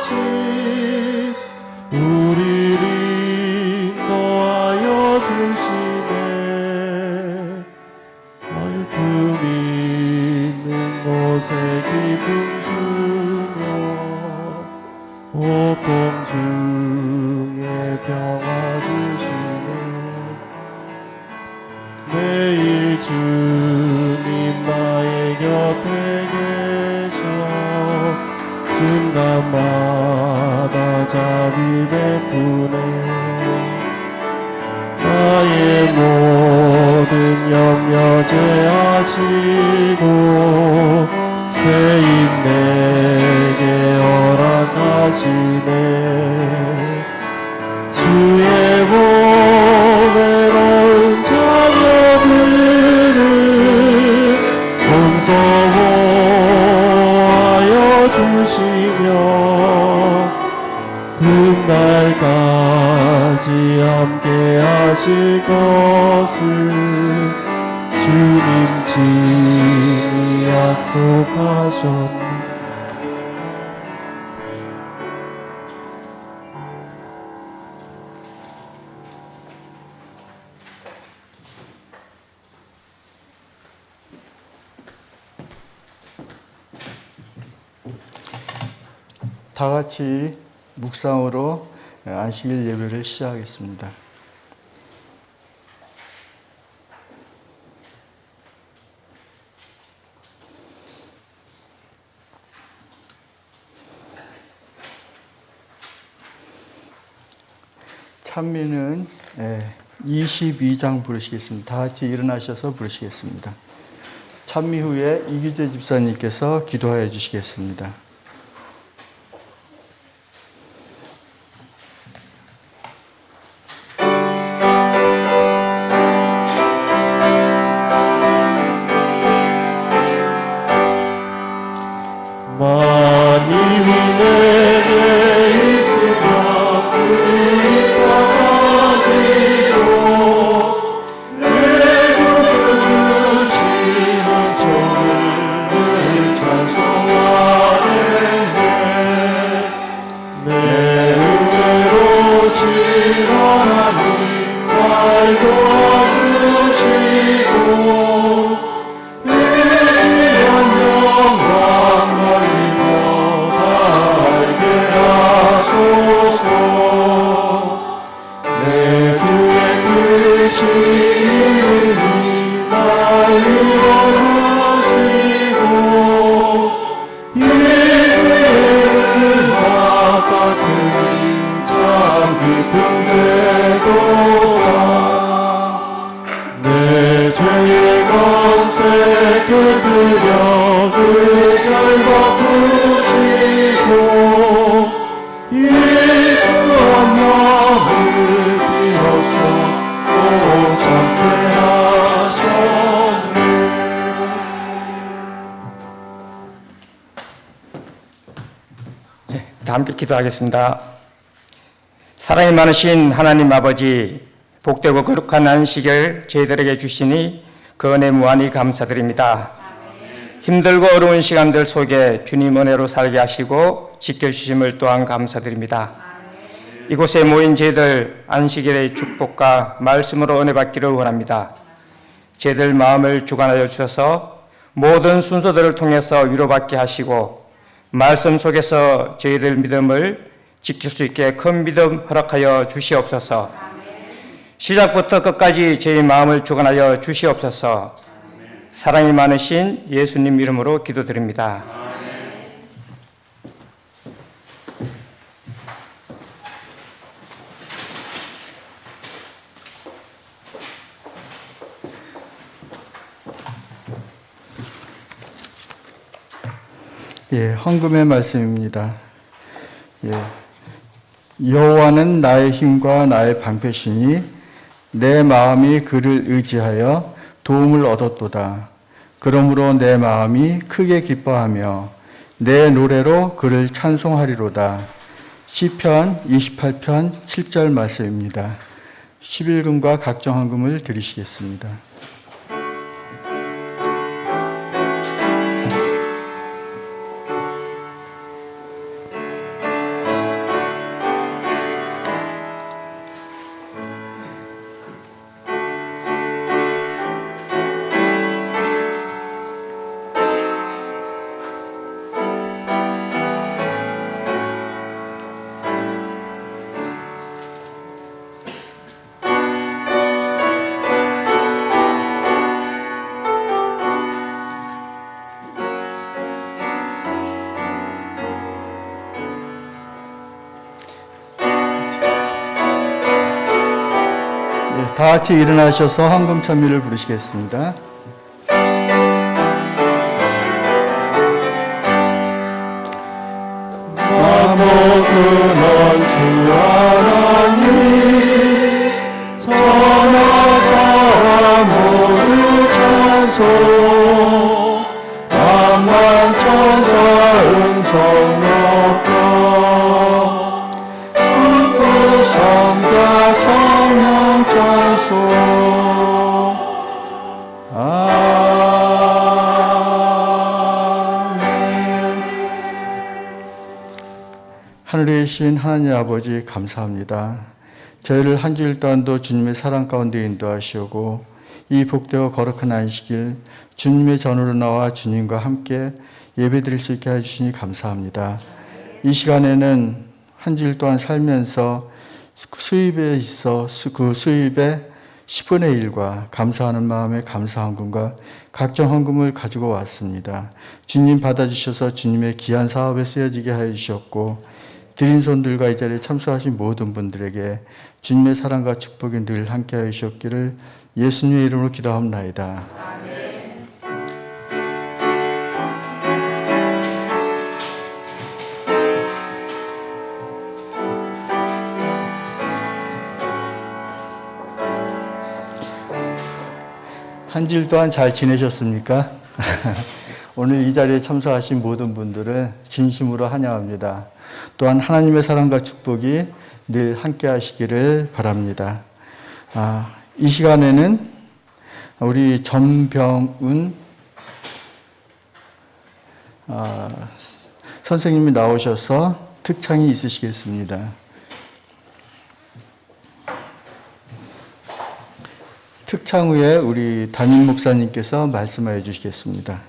하신 우리를 인도하여 주시네. 얼품 있는 곳에 기쁨 주며 복동 중에 평화 주시네. 매일 주님 나의 곁에 계셔 순간마다 자비 베푸네. 나의 모든 염려 제하시고 새임 내게 허락하시네. 주의 복 외로운 자녀들을 용서하여 주시며 그날까지 함께 하실 것을 주님 친히 약속하셨네. 다 같이 묵상으로 안식일 예배를 시작하겠습니다. 찬미는 22장 부르시겠습니다. 다 같이 일어나셔서 부르시겠습니다. 찬미 후에 이기재 집사님께서 기도하여 주시겠습니다. 다 함께 기도하겠습니다. 사랑이 많으신 하나님 아버지, 복되고 거룩한 안식을 저희들에게 주시니 그 은혜 무한히 감사드립니다. 힘들고 어려운 시간들 속에 주님 은혜로 살게 하시고 지켜주심을 또한 감사드립니다. 이곳에 모인 저희들 안식일의 축복과 말씀으로 은혜 받기를 원합니다. 저희들 마음을 주관하여 주셔서 모든 순서들을 통해서 위로받게 하시고 말씀 속에서 저희들 믿음을 지킬 수 있게 큰 믿음 허락하여 주시옵소서. 시작부터 끝까지 저희 마음을 주관하여 주시옵소서. 사랑이 많으신 예수님 이름으로 기도드립니다. 헌금의 말씀입니다. 여호와는 나의 힘과 나의 방패시니 내 마음이 그를 의지하여 도움을 얻었도다. 그러므로 내 마음이 크게 기뻐하며 내 노래로 그를 찬송하리로다. 시편 28편 7절 말씀입니다. 11금과 각종 헌금을 드리시겠습니다. 다 같이 일어나셔서 황금 찬미를 부르시겠습니다. 먹으는 주 하나님 천하사 모두 찬송 만만천사 음성 높여 성자 성령 찬송 하늘에 계신 하나님 아버지 감사합니다. 저희를 한 주일 동안도 주님의 사랑 가운데 인도하시고 이 복되고 거룩한 안식일 주님의 전으로 나와 주님과 함께 예배드릴 수 있게 해주시니 감사합니다. 이 시간에는 한 주일 동안 살면서 수입에 있어 그 수입의 10분의 1과 감사하는 마음에 감사헌금과 각종 헌금을 가지고 왔습니다. 주님 받아주셔서 주님의 귀한 사업에 쓰여지게 하여 주셨고 드린 손들과 이 자리에 참석하신 모든 분들에게 주님의 사랑과 축복이 늘 함께하여 주셨기를 예수님의 이름으로 기도합나이다. 아멘. 한 주일 동안 잘 지내셨습니까? 오늘 이 자리에 참석하신 모든 분들을 진심으로 환영합니다. 또한 하나님의 사랑과 축복이 늘 함께 하시기를 바랍니다. 이 시간에는 우리 전병은 선생님이 나오셔서 특창이 있으시겠습니다. 특창 후에 우리 담임 목사님께서 말씀하여 주시겠습니다.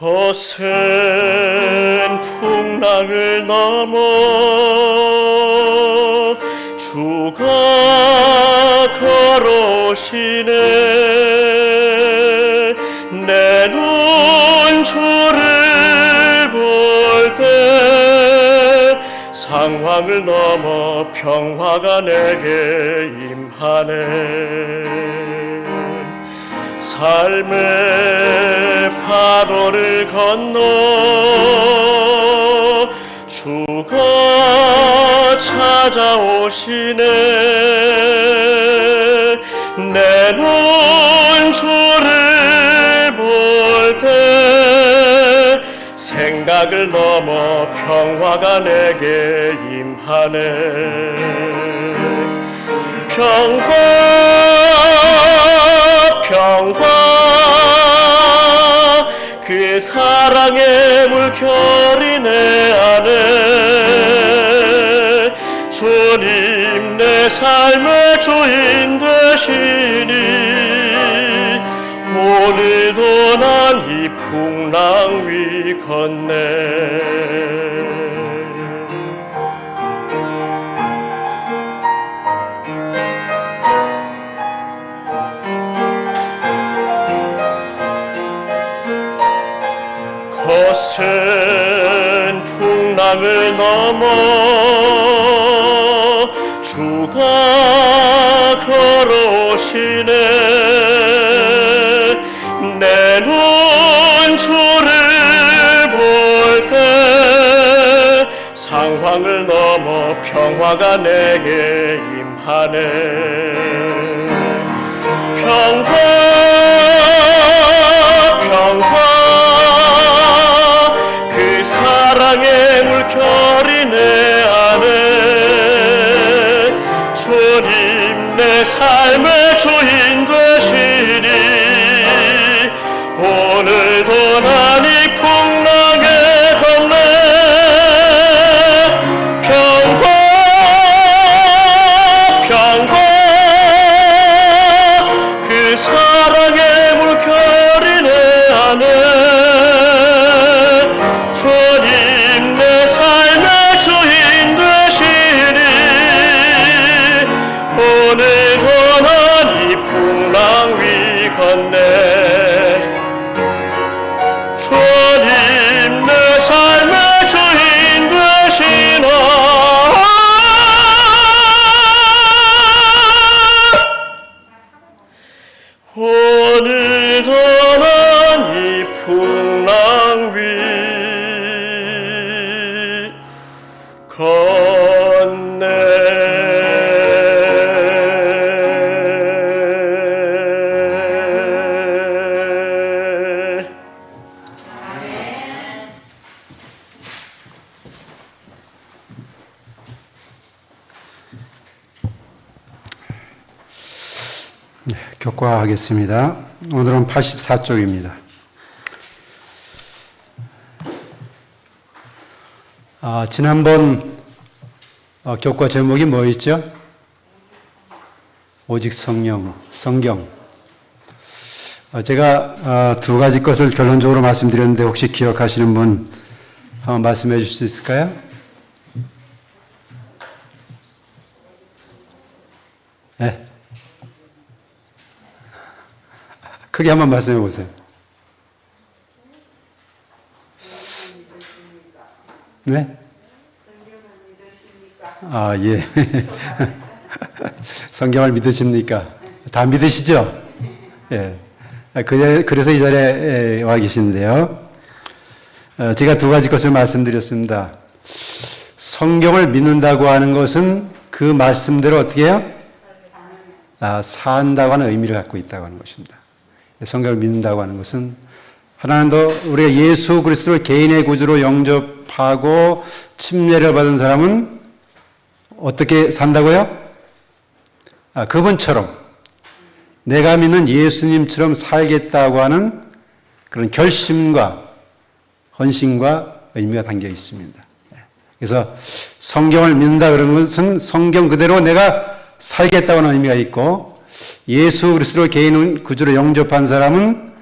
거센 풍랑을 넘어 주가 걸어오시네. 내 눈 주를 볼 때 상황을 넘어 평화가 내게 임하네. 삶의 파도를 건너 주가 찾아오시네. 내 눈 주를 볼 때 생각을 넘어 평화가 내게 임하네. 평화 그 사랑의 물결이 내 안에 주님 내 삶의 주인 되시니 오늘도 난 이 풍랑 위 걷네. 거센 풍랑을 넘어 주가 걸어오시네. 내 눈 주를 볼 때 상황을 넘어 평화가 내게 임하네. 평화 사랑의 물결이 내 안에 주님 내 삶의 주인 되시니 오늘도 난 이 교과하겠습니다. 오늘은 84쪽입니다. 지난번 교과 제목이 뭐였죠? 오직 성경. 제가 두 가지 것을 결론적으로 말씀드렸는데 혹시 기억하시는 분 한번 말씀해 주실 수 있을까요? 네. 크게 한번 말씀해 보세요. 네? 예. 성경을 믿으십니까? 다 믿으시죠? 예. 그래서 이 자리에 와 계신데요. 제가 두 가지 것을 말씀드렸습니다. 성경을 믿는다고 하는 것은 그 말씀대로 어떻게 해요? 산다고 하는 의미를 갖고 있다고 하는 것입니다. 성경을 믿는다고 하는 것은 하나님도 우리가 예수 그리스도를 개인의 구주로 영접하고 침례를 받은 사람은 어떻게 산다고요? 그분처럼 내가 믿는 예수님처럼 살겠다고 하는 그런 결심과 헌신과 의미가 담겨 있습니다. 그래서 성경을 믿는다 그런 것은 성경 그대로 내가 살겠다고 하는 의미가 있고, 예수 그리스도를 개인 구주로 영접한 사람은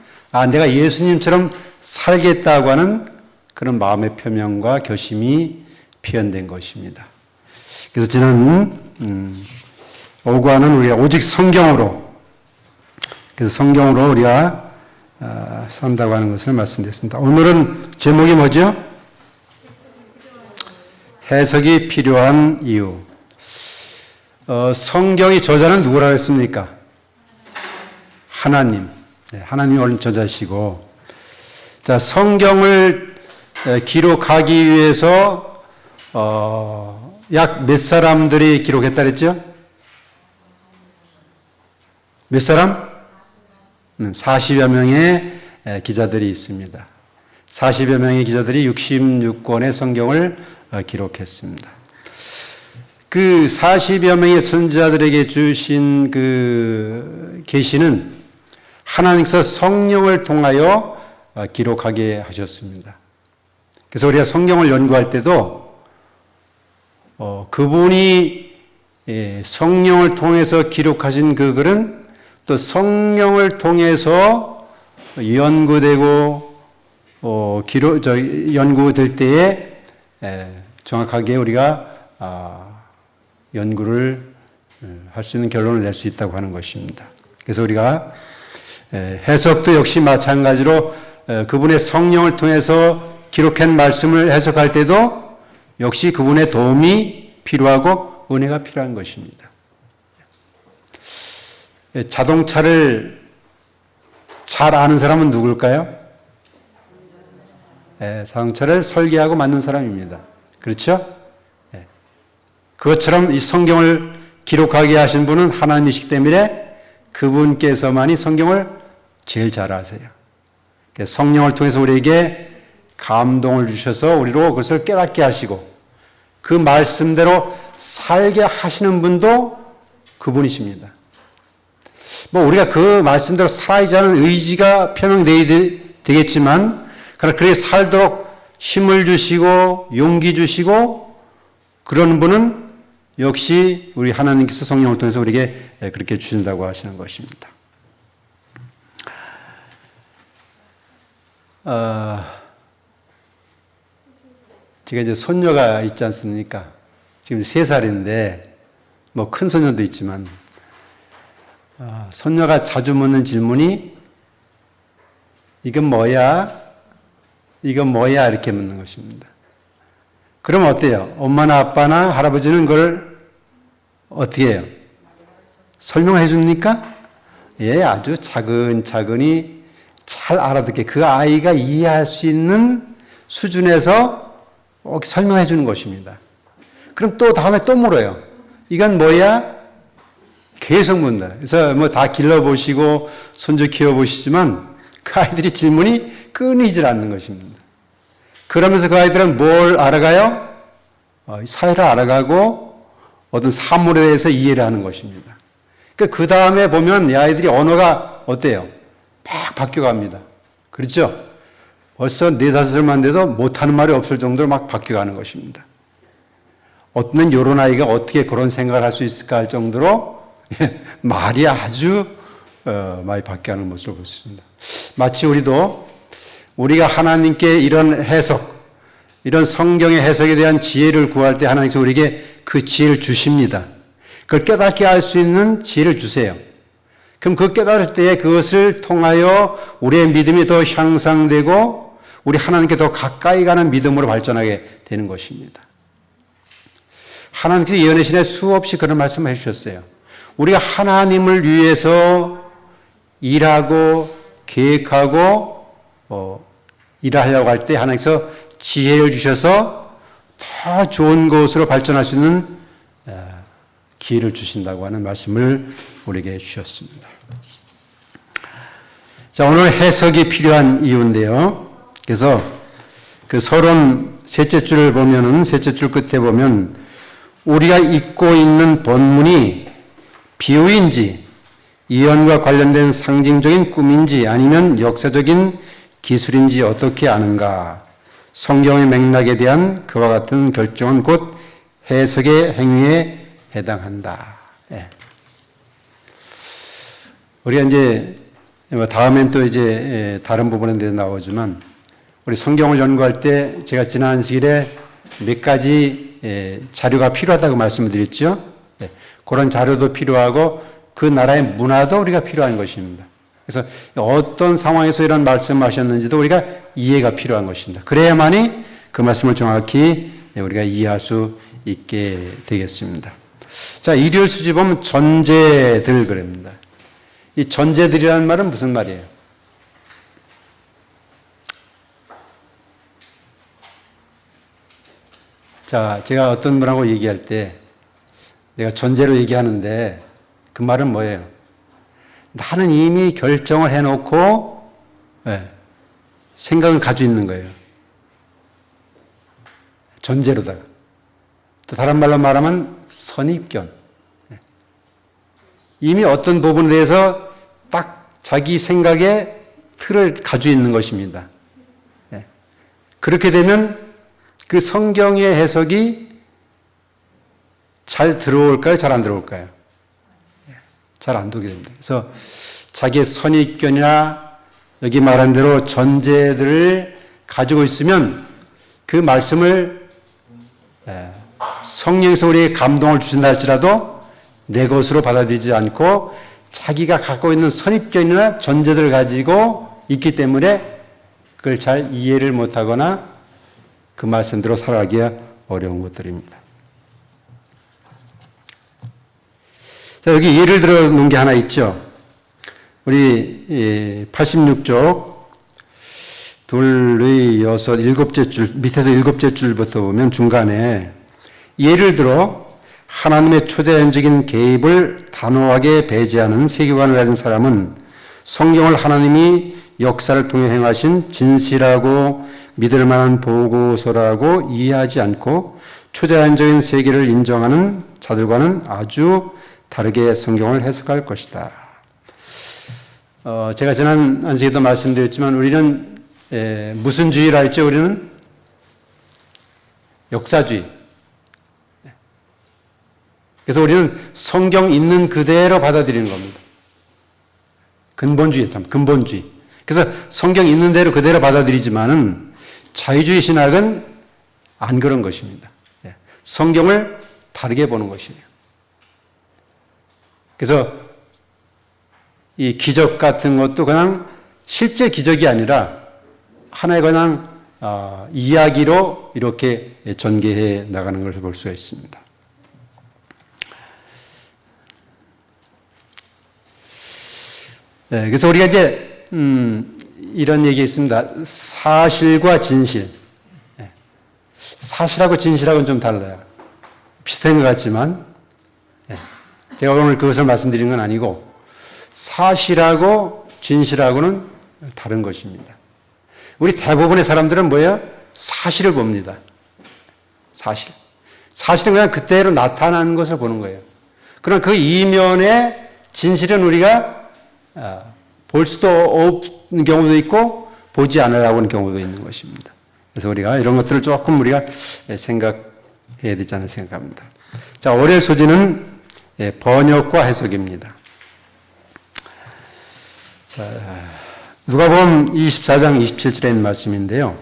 내가 예수님처럼 살겠다고 하는 그런 마음의 표명과 결심이 표현된 것입니다. 그래서 지난 오후에는 우리가 오직 성경으로, 그래서 성경으로 우리가 산다고 하는 것을 말씀드렸습니다. 오늘은 제목이 뭐죠? 해석이 필요한 이유. 성경의 저자는 누구라고 했습니까? 하나님. 하나님이 오늘 저자시고, 자, 성경을 기록하기 위해서 약 몇 사람들이 기록했다 그랬죠? 몇 사람? 40여 명의 기자들이 있습니다. 40여 명의 기자들이 66권의 성경을 기록했습니다. 그 40여 명의 선지자들에게 주신 그 계시는 하나님께서 성령을 통하여 기록하게 하셨습니다. 그래서 우리가 성경을 연구할 때도 그분이 성령을 통해서 기록하신 그 글은 또 성령을 통해서 연구되고 연구될 때에 정확하게 우리가 연구를 할 수 있는 결론을 낼 수 있다고 하는 것입니다. 그래서 우리가 해석도 역시 마찬가지로 그분의 성령을 통해서 기록한 말씀을 해석할 때도 역시 그분의 도움이 필요하고 은혜가 필요한 것입니다. 자동차를 잘 아는 사람은 누굴까요? 자동차를 설계하고 만든 사람입니다. 그렇죠? 그것처럼 이 성경을 기록하게 하신 분은 하나님이시기 때문에 그분께서만이 성경을 제일 잘 아세요. 성령을 통해서 우리에게 감동을 주셔서 우리로 그것을 깨닫게 하시고 그 말씀대로 살게 하시는 분도 그분이십니다. 우리가 그 말씀대로 살아야지 하는 의지가 표명되겠지만, 그러나 그렇게 살도록 힘을 주시고 용기 주시고 그런 분은 역시 우리 하나님께서 성령을 통해서 우리에게 그렇게 주신다고 하시는 것입니다. 제가 이제 손녀가 있지 않습니까? 지금 3살인데, 큰 손녀도 있지만, 손녀가 자주 묻는 질문이, 이건 뭐야? 이건 뭐야? 이렇게 묻는 것입니다. 그러면 어때요? 엄마나 아빠나 할아버지는 그걸 어떻게 해요? 설명해 줍니까? 예, 아주 차근차근히 잘 알아듣게 그 아이가 이해할 수 있는 수준에서 설명해 주는 것입니다. 그럼 또 다음에 또 물어요. 이건 뭐야? 계속 묻는다. 그래서 다 길러보시고 손주 키워보시지만 그 아이들이 질문이 끊이질 않는 것입니다. 그러면서 그 아이들은 뭘 알아가요? 사회를 알아가고 어떤 사물에 대해서 이해를 하는 것입니다. 그 다음에 보면 이 아이들이 언어가 어때요? 막 바뀌어갑니다. 그렇죠? 벌써 4, 5살만 돼도 못하는 말이 없을 정도로 막 바뀌어가는 것입니다. 어떤 이런 아이가 어떻게 그런 생각을 할 수 있을까 할 정도로 말이 아주 많이 바뀌어가는 모습을 볼 수 있습니다. 마치 우리가 하나님께 이런 해석, 이런 성경의 해석에 대한 지혜를 구할 때 하나님께서 우리에게 그 지혜를 주십니다. 그걸 깨닫게 할 수 있는 지혜를 주세요. 그럼 그 깨달을 때에 그것을 통하여 우리의 믿음이 더 향상되고 우리 하나님께 더 가까이 가는 믿음으로 발전하게 되는 것입니다. 하나님께서 예언의 신에 수없이 그런 말씀을 해주셨어요. 우리가 하나님을 위해서 일하고 계획하고 일하려고 할 때 하나님께서 지혜를 주셔서 더 좋은 곳으로 발전할 수 있는 기회를 주신다고 하는 말씀을 우리에게 주셨습니다. 자, 오늘 해석이 필요한 이유인데요. 그래서 그 서론 셋째 줄을 보면은 셋째 줄 끝에 보면 우리가 읽고 있는 본문이 비유인지 예언과 관련된 상징적인 꿈인지 아니면 역사적인 기술인지 어떻게 아는가? 성경의 맥락에 대한 그와 같은 결정은 곧 해석의 행위에 해당한다. 예. 우리가 이제 다음엔 또 이제 다른 부분에 대해서 나오지만 우리 성경을 연구할 때 제가 지난 시간에 몇 가지 자료가 필요하다고 말씀을 드렸죠. 예. 그런 자료도 필요하고 그 나라의 문화도 우리가 필요한 것입니다. 그래서 어떤 상황에서 이런 말씀을 하셨는지도 우리가 이해가 필요한 것입니다. 그래야만이 그 말씀을 정확히 우리가 이해할 수 있게 되겠습니다. 자, 일요일 수지 보면 전제들 그럽니다. 이 전제들이라는 말은 무슨 말이에요? 자, 제가 어떤 분하고 얘기할 때 내가 전제로 얘기하는데 그 말은 뭐예요? 나는 이미 결정을 해놓고 생각을 가지고 있는 거예요. 전제로다가. 또 다른 말로 말하면 선입견. 이미 어떤 부분에 대해서 딱 자기 생각의 틀을 가지고 있는 것입니다. 그렇게 되면 그 성경의 해석이 잘 들어올까요? 잘 안 들어올까요? 잘 안 되게 됩니다. 그래서 자기의 선입견이나 여기 말한 대로 전제들을 가지고 있으면 그 말씀을 성령에서 우리에게 감동을 주신다 할지라도 내 것으로 받아들이지 않고 자기가 갖고 있는 선입견이나 전제들을 가지고 있기 때문에 그걸 잘 이해를 못하거나 그 말씀대로 살아가기가 어려운 것들입니다. 자, 여기 예를 들어 놓은 게 하나 있죠. 우리 86쪽 둘의 여섯 일곱째 줄 밑에서 일곱째 줄부터 보면 중간에 예를 들어 하나님의 초자연적인 개입을 단호하게 배제하는 세계관을 가진 사람은 성경을 하나님이 역사를 통해 행하신 진실하고 믿을 만한 보고서라고 이해하지 않고 초자연적인 세계를 인정하는 자들과는 아주 다르게 성경을 해석할 것이다. 제가 지난 안식에도 말씀드렸지만 우리는 무슨 주의라 했죠? 우리는 역사주의. 그래서 우리는 성경 있는 그대로 받아들이는 겁니다. 근본주의, 근본주의. 그래서 성경 있는 대로 그대로 받아들이지만은 자유주의 신학은 안 그런 것입니다. 성경을 다르게 보는 것이에요. 그래서 이 기적 같은 것도 그냥 실제 기적이 아니라 하나의 그냥 이야기로 이렇게 전개해 나가는 것을 볼 수가 있습니다. 그래서 우리가 이제 이런 얘기 있습니다. 사실과 진실. 사실하고 진실하고는 좀 달라요. 비슷한 것 같지만 제가 오늘 그것을 말씀드리는 건 아니고 사실하고 진실하고는 다른 것입니다. 우리 대부분의 사람들은 뭐예요? 사실을 봅니다. 사실은 그냥 그때로 나타나는 것을 보는 거예요. 그러나 그 이면에 진실은 우리가 볼 수도 없는 경우도 있고 보지 않으려고 하는 경우도 있는 것입니다. 그래서 우리가 이런 것들을 조금 우리가 생각해야 되지 않나 생각합니다. 자, 오늘 소지는 번역과 해석입니다. 자, 누가복음 24장 27절에 있는 말씀인데요.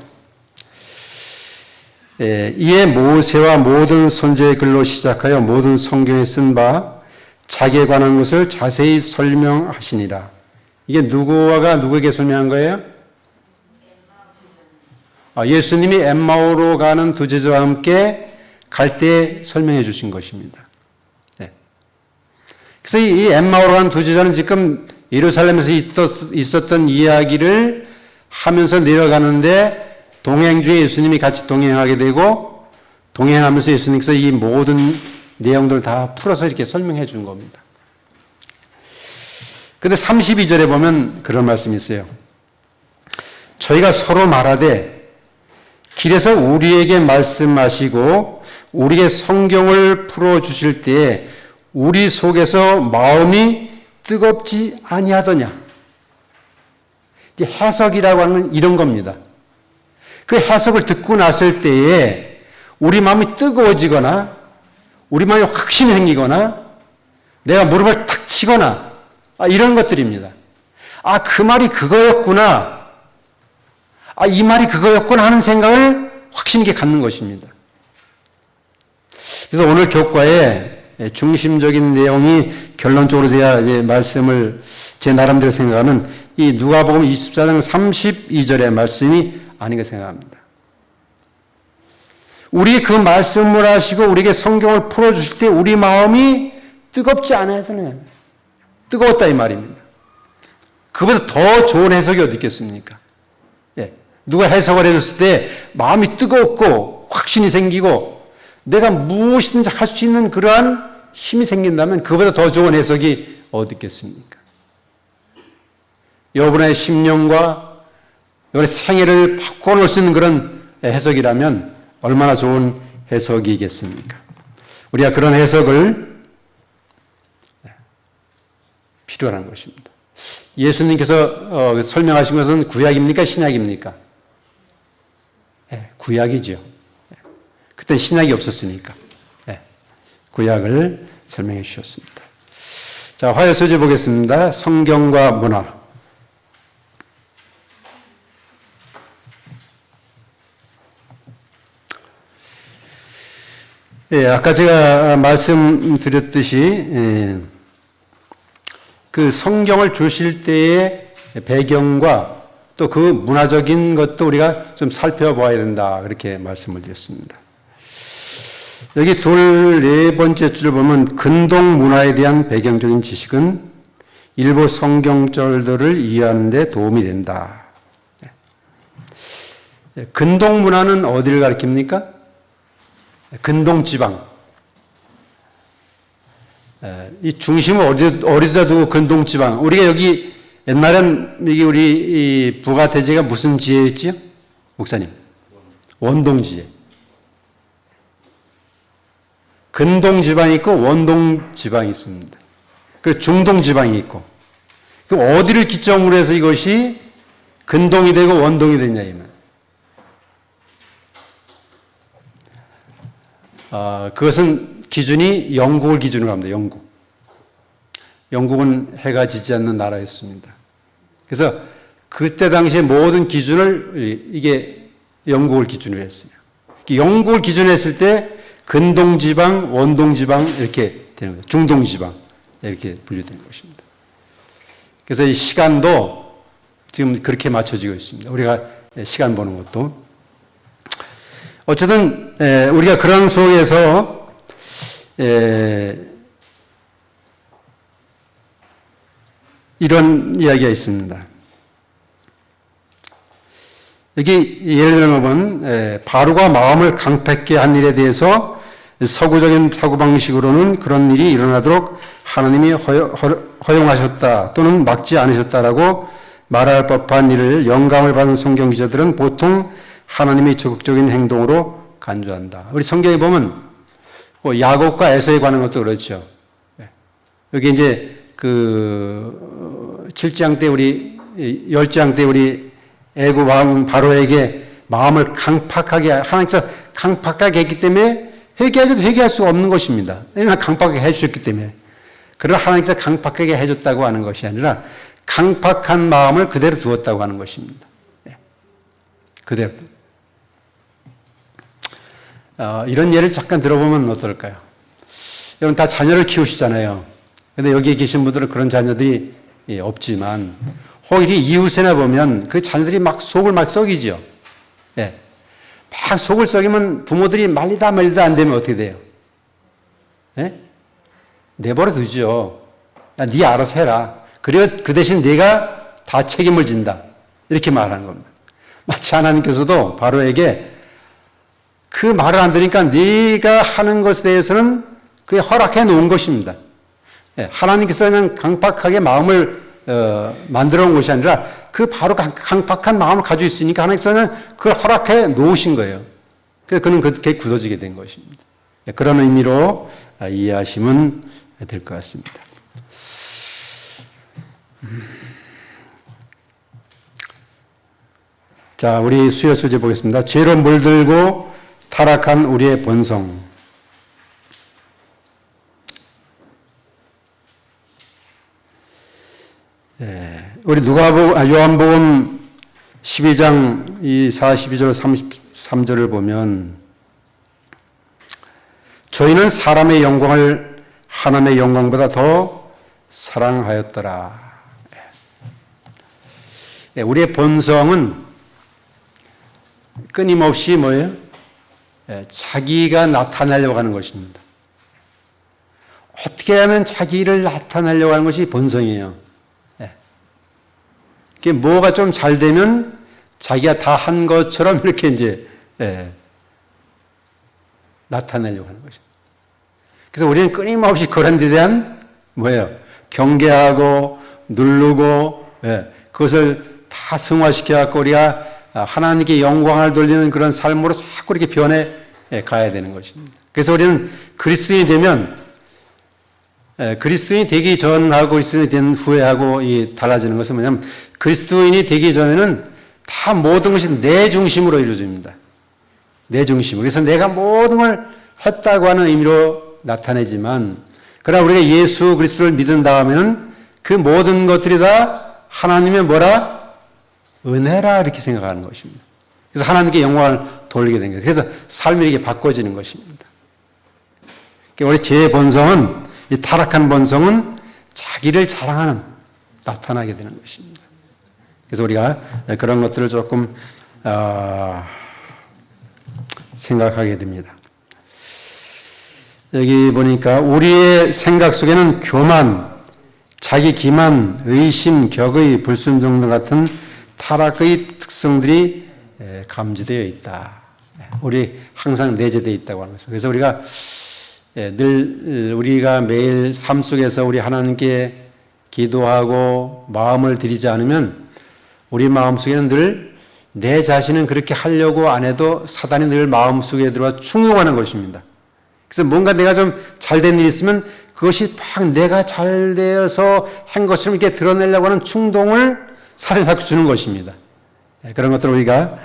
이에 모세와 모든 선지의 글로 시작하여 모든 성경에 쓴 바 자기에 관한 것을 자세히 설명하시니라. 이게 누구에게 설명한 거예요? 예수님이 엠마오로 가는 두 제자와 함께 갈 때 설명해 주신 것입니다. 네. 그래서 이 엠마오로 가는 두 제자는 지금 예루살렘에서 있었던 이야기를 하면서 내려가는데 동행 중에 예수님이 같이 동행하게 되고 동행하면서 예수님께서 이 모든 내용들을 다 풀어서 이렇게 설명해 준 겁니다. 근데 32절에 보면 그런 말씀이 있어요. 저희가 서로 말하되 길에서 우리에게 말씀하시고 우리에게 성경을 풀어주실 때에 우리 속에서 마음이 뜨겁지 아니하더냐. 이제 해석이라고 하는 건 이런 겁니다. 그 해석을 듣고 났을 때에 우리 마음이 뜨거워지거나 우리 마음에 확신이 생기거나 내가 무릎을 탁 치거나 이런 것들입니다. 그 말이 그거였구나. 이 말이 그거였구나 하는 생각을 확신 있게 갖는 것입니다. 그래서 오늘 교과의 중심적인 내용이 결론적으로 제가 이제 말씀을 제 나름대로 생각하는 이 누가복음 24장 32절의 말씀이 아닌가 생각합니다. 우리 그 말씀을 하시고 우리에게 성경을 풀어주실 때 우리 마음이 뜨겁지 않아야 되느냐. 뜨거웠다 이 말입니다. 그보다 더 좋은 해석이 어디 있겠습니까? 누가 해석을 해줬을 때 마음이 뜨겁고 확신이 생기고 내가 무엇이든지 할 수 있는 그러한 힘이 생긴다면 그보다 더 좋은 해석이 어디 있겠습니까? 여러분의 심령과 여러분의 생애를 바꿔놓을 수 있는 그런 해석이라면 얼마나 좋은 해석이겠습니까? 우리가 그런 해석을 필요한 것입니다. 예수님께서 설명하신 것은 구약입니까? 신약입니까? 구약이죠. 그때 신약이 없었으니까 구약을 설명해 주셨습니다. 자, 화요 소재 보겠습니다. 성경과 문화. 아까 제가 말씀드렸듯이 그 성경을 주실 때의 배경과 또 그 문화적인 것도 우리가 좀 살펴봐야 된다. 그렇게 말씀을 드렸습니다. 여기 네 번째 줄을 보면 근동 문화에 대한 배경적인 지식은 일부 성경절들을 이해하는 데 도움이 된다. 근동 문화는 어디를 가리킵니까? 근동 지방. 이 중심을 어디다 두고 근동 지방. 우리가 여기 옛날엔 여기 우리 부가 대제가 무슨 지혜였지요? 목사님. 원동 지혜. 근동 지방이 있고 원동 지방이 있습니다. 그 중동 지방이 있고. 그 어디를 기점으로 해서 이것이 근동이 되고 원동이 되냐 이면. 그것은 기준이 영국을 기준으로 합니다. 영국. 영국은 해가 지지 않는 나라였습니다. 그래서 그때 당시에 모든 기준을 이게 영국을 기준으로 했어요. 영국을 기준으로 했을 때 근동지방, 원동지방 이렇게 되는 거예요. 중동지방 이렇게 분류되는 것입니다. 그래서 이 시간도 지금 그렇게 맞춰지고 있습니다. 우리가 시간 보는 것도. 어쨌든 우리가 그런 속에서 이런 이야기가 있습니다. 여기 예를 들면 바로가 마음을 강팍게 한 일에 대해서 서구적인 사고방식으로는 그런 일이 일어나도록 하나님이 허용하셨다 또는 막지 않으셨다라고 말할 법한 일을 영감을 받은 성경 기자들은 보통 하나님의 적극적인 행동으로 간주한다. 우리 성경에 보면 야곱과 에서에 관한 것도 그렇죠. 여기 이제 그 7장 때 우리 10장 때 우리 애굽 왕 바로에게 마음을 강팍하게 하나님께서 강팍하게 했기 때문에 회개하기도 회개할 수가 없는 것입니다. 그냥 강팍하게 해주셨기 때문에. 그러나 하나님께서 강팍하게 해줬다고 하는 것이 아니라 강팍한 마음을 그대로 두었다고 하는 것입니다. 그대로. 이런 예를 잠깐 들어보면 어떨까요? 여러분 다 자녀를 키우시잖아요. 근데 여기 계신 분들은 그런 자녀들이 없지만 오히려 이웃에나 보면 그 자녀들이 막 속을 막 썩이죠. 예. 막 속을 썩이면 부모들이 말리다 안 되면 어떻게 돼요? 예? 내버려 두죠. 야, 네 알아서 해라. 그래 그 대신 네가 다 책임을 진다. 이렇게 말하는 겁니다. 마치 하나님께서도 바로에게 그 말을 안 들으니까 네가 하는 것에 대해서는 그게 허락해 놓은 것입니다. 예, 하나님께서 그냥 강팍하게 마음을 만들어 놓은 것이 아니라 그 바로 강팍한 마음을 가지고 있으니까 하나님께서는 그걸 허락해 놓으신 거예요. 그래서 그는 그렇게 굳어지게 된 것입니다. 예, 그런 의미로 이해하시면 될 것 같습니다. 자, 우리 수요 소재 보겠습니다. 죄로 물들고 타락한 우리의 본성. 예, 우리 요한복음 12장 이 42절 33절을 보면 저희는 사람의 영광을 하나님의 영광보다 더 사랑하였더라. 예, 우리의 본성은 끊임없이 뭐예요? 예, 자기가 나타내려고 하는 것입니다. 어떻게 하면 자기를 나타내려고 하는 것이 본성이에요. 그게 뭐가 좀 잘 되면 자기가 다 한 것처럼 이렇게 이제 나타내려고 하는 것입니다. 그래서 우리는 끊임없이 그런 데 대한 뭐예요? 경계하고 누르고 그것을 다 승화시켜 갖고 우리가 하나님께 영광을 돌리는 그런 삶으로 자꾸 이렇게 변해 가야 되는 것입니다. 그래서 우리는 그리스도인이 되면 그리스도인이 되기 전하고 그리스도인이 된 후에하고 달라지는 것은 뭐냐면 그리스도인이 되기 전에는 다 모든 것이 내 중심으로 이루어집니다. 내 중심으로. 그래서 내가 모든 걸 했다고 하는 의미로 나타내지만 그러나 우리가 예수 그리스도를 믿은 다음에는 그 모든 것들이 다 하나님의 뭐라? 은혜라 이렇게 생각하는 것입니다. 그래서 하나님께 영광을 돌리게 된 거예요. 그래서 삶이 이렇게 바꿔지는 것입니다. 그러니까 우리 죄의 본성은 이 타락한 본성은 자기를 자랑하는 나타나게 되는 것입니다. 그래서 우리가 그런 것들을 조금 생각하게 됩니다. 여기 보니까 우리의 생각 속에는 교만, 자기 기만, 의심, 격의, 불순종 등 같은 타락의 특성들이 감지되어 있다. 우리 항상 내재되어 있다고 하는 것입니다. 그래서 우리가 늘 우리가 매일 삶 속에서 우리 하나님께 기도하고 마음을 들이지 않으면 우리 마음속에는 늘 내 자신은 그렇게 하려고 안 해도 사단이 늘 마음속에 들어와 충동하는 것입니다. 그래서 뭔가 내가 좀 잘된 일이 있으면 그것이 막 내가 잘 되어서 한 것처럼 이렇게 드러내려고 하는 충동을 사단이 자꾸 주는 것입니다. 그런 것들을 우리가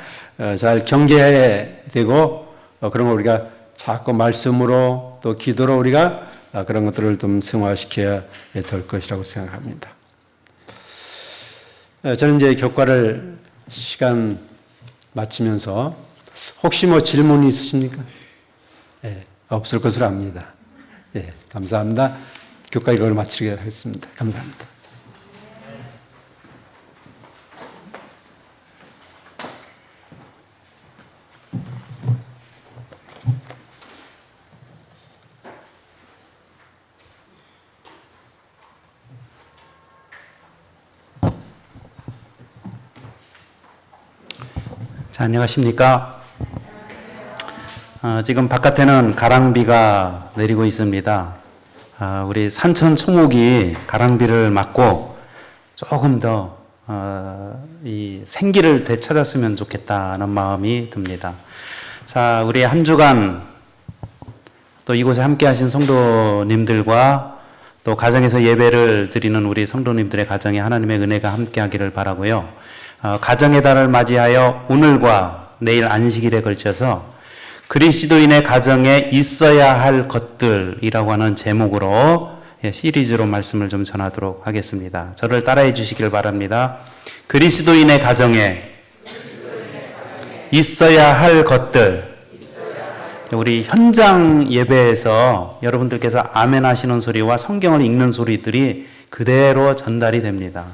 잘 경계해야 되고 그런 걸 우리가 자꾸 말씀으로 또 기도로 우리가 그런 것들을 좀 승화시켜야 될 것이라고 생각합니다. 저는 이제 교과를 시간 마치면서 혹시 뭐 질문이 있으십니까? 없을 것으로 압니다. 감사합니다. 교과 이걸 마치게 하겠습니다. 감사합니다. 자, 안녕하십니까? 지금 바깥에는 가랑비가 내리고 있습니다. 우리 산천 총옥이 가랑비를 맞고 조금 더 이 생기를 되찾았으면 좋겠다는 마음이 듭니다. 자, 우리 한 주간 또 이곳에 함께 하신 성도님들과 또 가정에서 예배를 드리는 우리 성도님들의 가정에 하나님의 은혜가 함께하기를 바라고요. 가정의 달을 맞이하여 오늘과 내일 안식일에 걸쳐서 그리스도인의 가정에 있어야 할 것들이라고 하는 제목으로 시리즈로 말씀을 좀 전하도록 하겠습니다. 저를 따라해 주시길 바랍니다. 그리스도인의 가정에 있어야 할 것들. 우리 현장 예배에서 여러분들께서 아멘 하시는 소리와 성경을 읽는 소리들이 그대로 전달이 됩니다.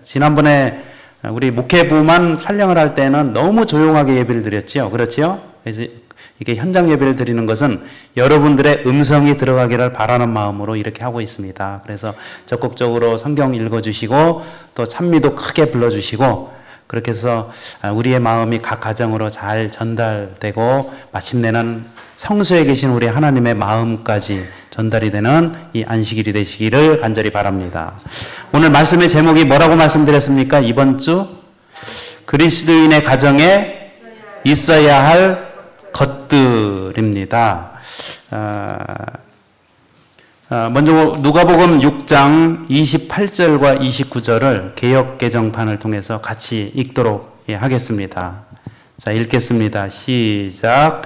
지난번에 우리 목회부만 촬영을 할 때는 너무 조용하게 예배를 드렸죠. 그렇죠? 그래서 이게 현장 예배를 드리는 것은 여러분들의 음성이 들어가기를 바라는 마음으로 이렇게 하고 있습니다. 그래서 적극적으로 성경 읽어주시고 또 찬미도 크게 불러주시고 그렇게 해서 우리의 마음이 각 가정으로 잘 전달되고 마침내는 성소에 계신 우리 하나님의 마음까지 전달이 되는 이 안식일이 되시기를 간절히 바랍니다. 오늘 말씀의 제목이 뭐라고 말씀드렸습니까? 이번 주 그리스도인의 가정에 있어야 할 것들입니다. 먼저 누가복음 6장 28절과 29절을 개역 개정판을 통해서 같이 읽도록 하겠습니다. 자, 읽겠습니다. 시작.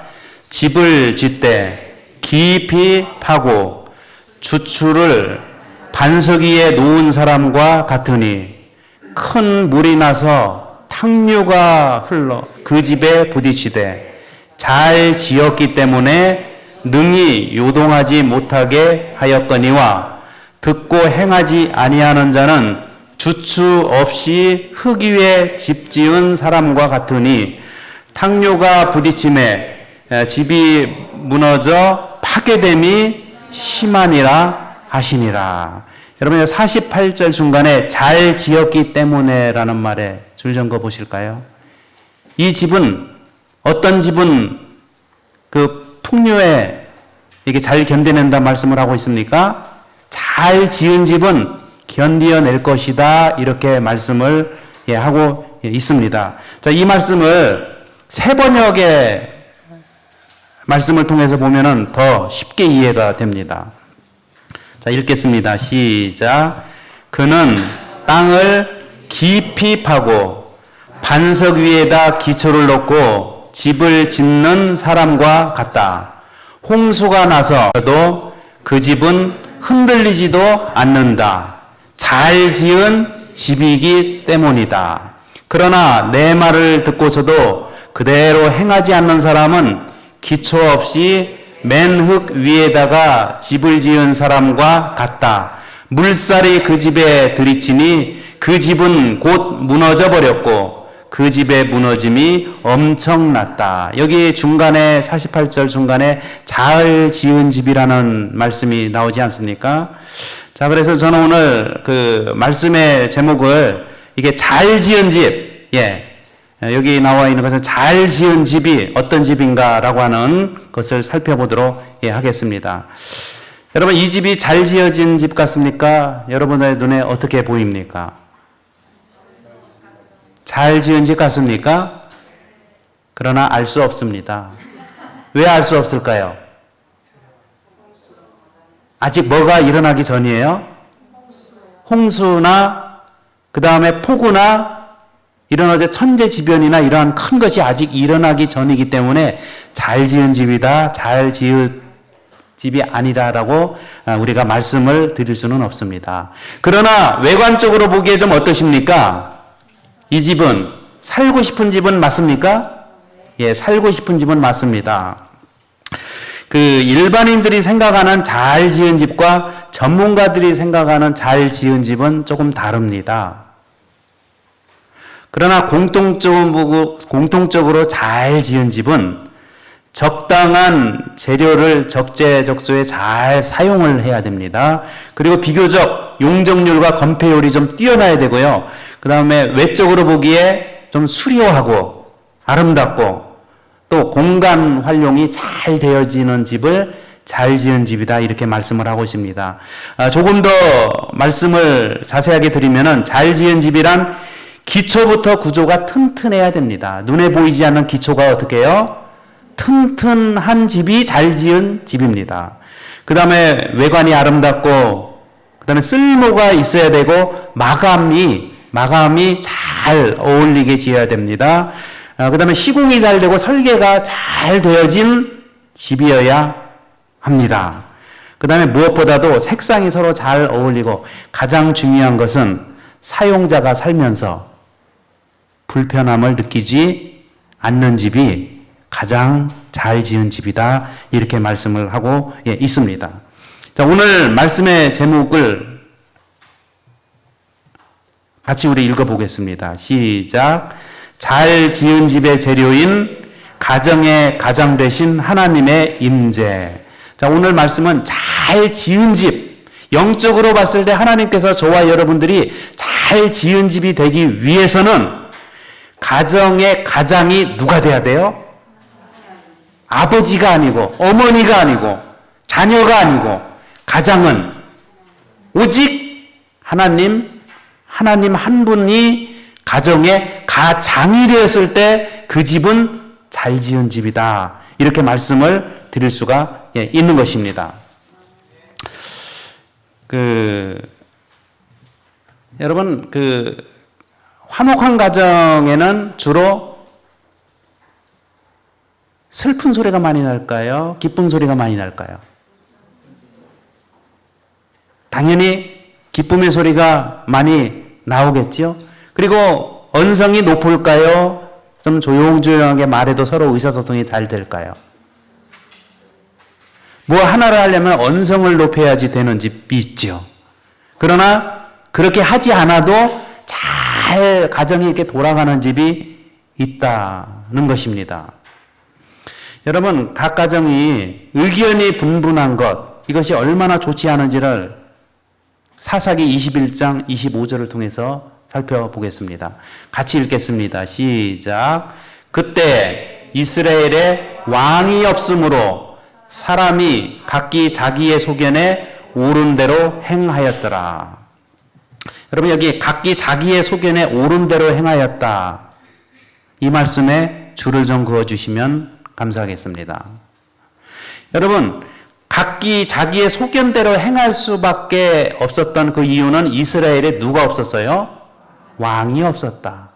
집을 짓되 깊이 파고 주추를 반석 위에 놓은 사람과 같으니 큰 물이 나서 탕류가 흘러 그 집에 부딪히되 잘 지었기 때문에 능히 요동하지 못하게 하였거니와 듣고 행하지 아니하는 자는 주추 없이 흙 위에 집 지은 사람과 같으니 탕류가 부딪힘에 집이 무너져 파괴됨이 심하니라 하시니라. 여러분 48절 중간에 잘 지었기 때문에 라는 말에 줄 적어 보실까요? 이 집은 어떤 집은 그 풍류에 이게 잘 견뎌낸다 말씀을 하고 있습니까? 잘 지은 집은 견디어낼 것이다 이렇게 말씀을 하고 있습니다. 자, 이 말씀을 세 번역의 말씀을 통해서 보면은 더 쉽게 이해가 됩니다. 자, 읽겠습니다. 시작. 그는 땅을 깊이 파고 반석 위에다 기초를 놓고 집을 짓는 사람과 같다. 홍수가 나서도 그 집은 흔들리지도 않는다. 잘 지은 집이기 때문이다. 그러나 내 말을 듣고서도 그대로 행하지 않는 사람은 기초 없이 맨 흙 위에다가 집을 지은 사람과 같다. 물살이 그 집에 들이치니 그 집은 곧 무너져 버렸고 그 집의 무너짐이 엄청났다. 여기 중간에 48절 중간에 잘 지은 집이라는 말씀이 나오지 않습니까? 자, 그래서 저는 오늘 그 말씀의 제목을 이게 잘 지은 집, 여기 나와 있는 것은 잘 지은 집이 어떤 집인가라고 하는 것을 살펴보도록 하겠습니다. 여러분, 이 집이 잘 지어진 집 같습니까? 여러분의 눈에 어떻게 보입니까? 잘 지은 집 같습니까? 그러나 알 수 없습니다. 왜 알 수 없을까요? 아직 뭐가 일어나기 전이에요? 홍수나 그 다음에 폭우나 이런 어제 천재지변이나 이러한 큰 것이 아직 일어나기 전이기 때문에 잘 지은 집이다, 잘 지은 집이 아니다라고 우리가 말씀을 드릴 수는 없습니다. 그러나 외관적으로 보기에 좀 어떠십니까? 이 집은 살고 싶은 집은 맞습니까? 예, 살고 싶은 집은 맞습니다. 그 일반인들이 생각하는 잘 지은 집과 전문가들이 생각하는 잘 지은 집은 조금 다릅니다. 그러나 공통적으로 잘 지은 집은 적당한 재료를 적재적소에 잘 사용을 해야 됩니다. 그리고 비교적 용적률과 건폐율이 좀 뛰어나야 되고요. 그 다음에 외적으로 보기에 좀 수려하고 아름답고 또 공간 활용이 잘 되어지는 집을 잘 지은 집이다 이렇게 말씀을 하고 있습니다. 조금 더 말씀을 자세하게 드리면은 잘 지은 집이란 기초부터 구조가 튼튼해야 됩니다. 눈에 보이지 않는 기초가 어떻게 해요? 튼튼한 집이 잘 지은 집입니다. 그 다음에 외관이 아름답고, 그 다음에 쓸모가 있어야 되고, 마감이 잘 어울리게 지어야 됩니다. 그 다음에 시공이 잘 되고 설계가 잘 되어진 집이어야 합니다. 그 다음에 무엇보다도 색상이 서로 잘 어울리고, 가장 중요한 것은 사용자가 살면서 불편함을 느끼지 않는 집이 가장 잘 지은 집이다. 이렇게 말씀을 하고 있습니다. 자, 오늘 말씀의 제목을 같이 우리 읽어보겠습니다. 시작. 잘 지은 집의 재료인 가정의 가장 되신 하나님의 임재. 자, 오늘 말씀은 잘 지은 집. 영적으로 봤을 때 하나님께서 저와 여러분들이 잘 지은 집이 되기 위해서는 가정의 가장이 누가 돼야 돼요? 아버지가 아니고, 어머니가 아니고, 자녀가 아니고, 가장은 오직 하나님 한 분이 가정의 가장이 되었을 때 그 집은 잘 지은 집이다. 이렇게 말씀을 드릴 수가 있는 것입니다. 여러분, 화목한 가정에는 주로 슬픈 소리가 많이 날까요? 기쁜 소리가 많이 날까요? 당연히 기쁨의 소리가 많이 나오겠죠? 그리고 언성이 높을까요? 좀 조용조용하게 말해도 서로 의사소통이 잘 될까요? 뭐 하나를 하려면 언성을 높여야지 되는 집이 있죠. 그러나 그렇게 하지 않아도 잘 가정이 이렇게 돌아가는 집이 있다는 것입니다. 여러분, 각 가정이 의견이 분분한 것, 이것이 얼마나 좋지 않은지를 사사기 21장 25절을 통해서 살펴보겠습니다. 같이 읽겠습니다. 시작. 그때 이스라엘에 왕이 없으므로 사람이 각기 자기의 소견에 옳은 대로 행하였더라. 여러분, 여기 각기 자기의 소견에 옳은 대로 행하였다. 이 말씀에 줄을 좀 그어주시면 감사하겠습니다. 여러분, 각기 자기의 소견대로 행할 수밖에 없었던 그 이유는 이스라엘에 누가 없었어요? 왕이 없었다.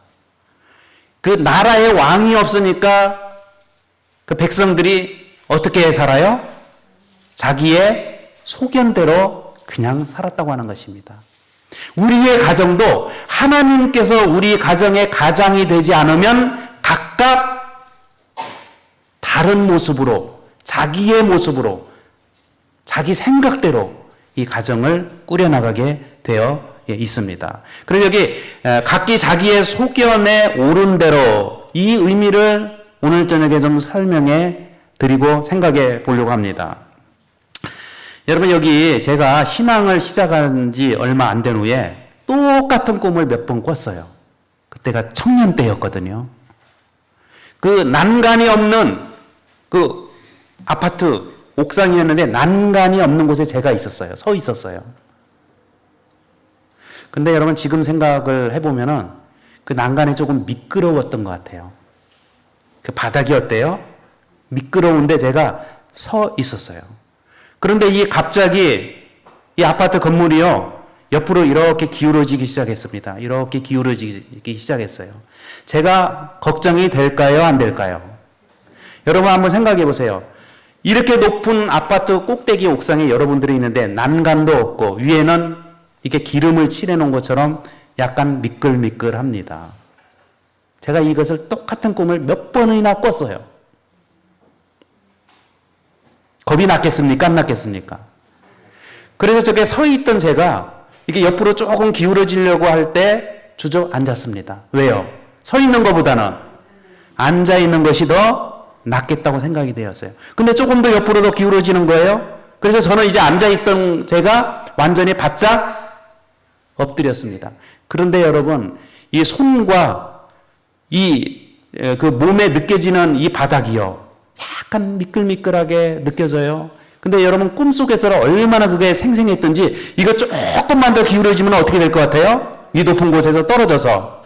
그 나라에 왕이 없으니까 그 백성들이 어떻게 살아요? 자기의 소견대로 그냥 살았다고 하는 것입니다. 우리의 가정도 하나님께서 우리 가정의 가장이 되지 않으면 각각 다른 모습으로, 자기의 모습으로, 자기 생각대로 이 가정을 꾸려나가게 되어 있습니다. 그리고 여기 각기 자기의 소견에 옳은 대로, 이 의미를 오늘 저녁에 좀 설명해 드리고 생각해 보려고 합니다. 여러분, 여기 제가 신앙을 시작한 지 얼마 안 된 후에 똑같은 꿈을 몇 번 꿨어요. 그때가 청년 때였거든요. 그 난간이 없는 그 아파트 옥상이었는데 난간이 없는 곳에 제가 있었어요. 서 있었어요. 근데 여러분, 지금 생각을 해보면은 그 난간이 조금 미끄러웠던 것 같아요. 그 바닥이 어때요? 미끄러운데 제가 서 있었어요. 그런데 갑자기 이 아파트 건물이요, 옆으로 이렇게 기울어지기 시작했습니다. 이렇게 기울어지기 시작했어요. 제가 걱정이 될까요? 안 될까요? 여러분, 한번 생각해 보세요. 이렇게 높은 아파트 꼭대기 옥상에 여러분들이 있는데 난간도 없고 위에는 이렇게 기름을 칠해 놓은 것처럼 약간 미끌미끌합니다. 제가 이것을 똑같은 꿈을 몇 번이나 꿨어요. 겁이 났겠습니까? 안 났겠습니까? 그래서 저게 서 있던 제가 이게 옆으로 조금 기울어지려고 할 때 주저앉았습니다. 왜요? 서 있는 것보다는 앉아 있는 것이 더 낫겠다고 생각이 되었어요. 근데 조금 더 옆으로 더 기울어지는 거예요. 그래서 저는 이제 앉아 있던 제가 완전히 바짝 엎드렸습니다. 그런데 여러분, 이 손과 그 몸에 느껴지는 이 바닥이요, 약간 미끌미끌하게 느껴져요. 근데 여러분, 꿈속에서는 얼마나 그게 생생했던지, 이거 조금만 더 기울어지면 어떻게 될 것 같아요? 이 높은 곳에서 떨어져서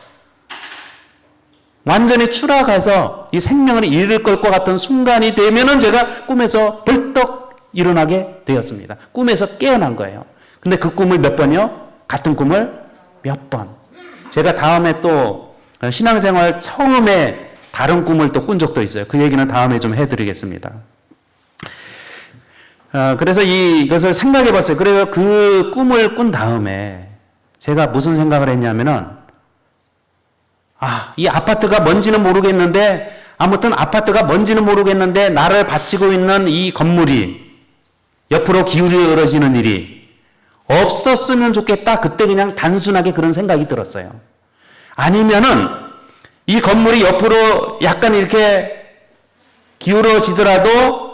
완전히 추락해서 이 생명을 잃을 것 같은 순간이 되면은 제가 꿈에서 벌떡 일어나게 되었습니다. 꿈에서 깨어난 거예요. 근데 그 꿈을 몇 번이요? 같은 꿈을 몇 번. 제가 다음에 또 신앙생활 처음에 다른 꿈을 또 꾼 적도 있어요. 그 얘기는 다음에 좀 해드리겠습니다. 그래서 이것을 생각해 봤어요. 그래서 그 꿈을 꾼 다음에 제가 무슨 생각을 했냐면은, 이 아파트가 뭔지는 모르겠는데, 아무튼 아파트가 뭔지는 모르겠는데, 나를 바치고 있는 이 건물이 옆으로 기울어지는 일이 없었으면 좋겠다. 그때 그냥 단순하게 그런 생각이 들었어요. 아니면은, 이 건물이 옆으로 약간 이렇게 기울어지더라도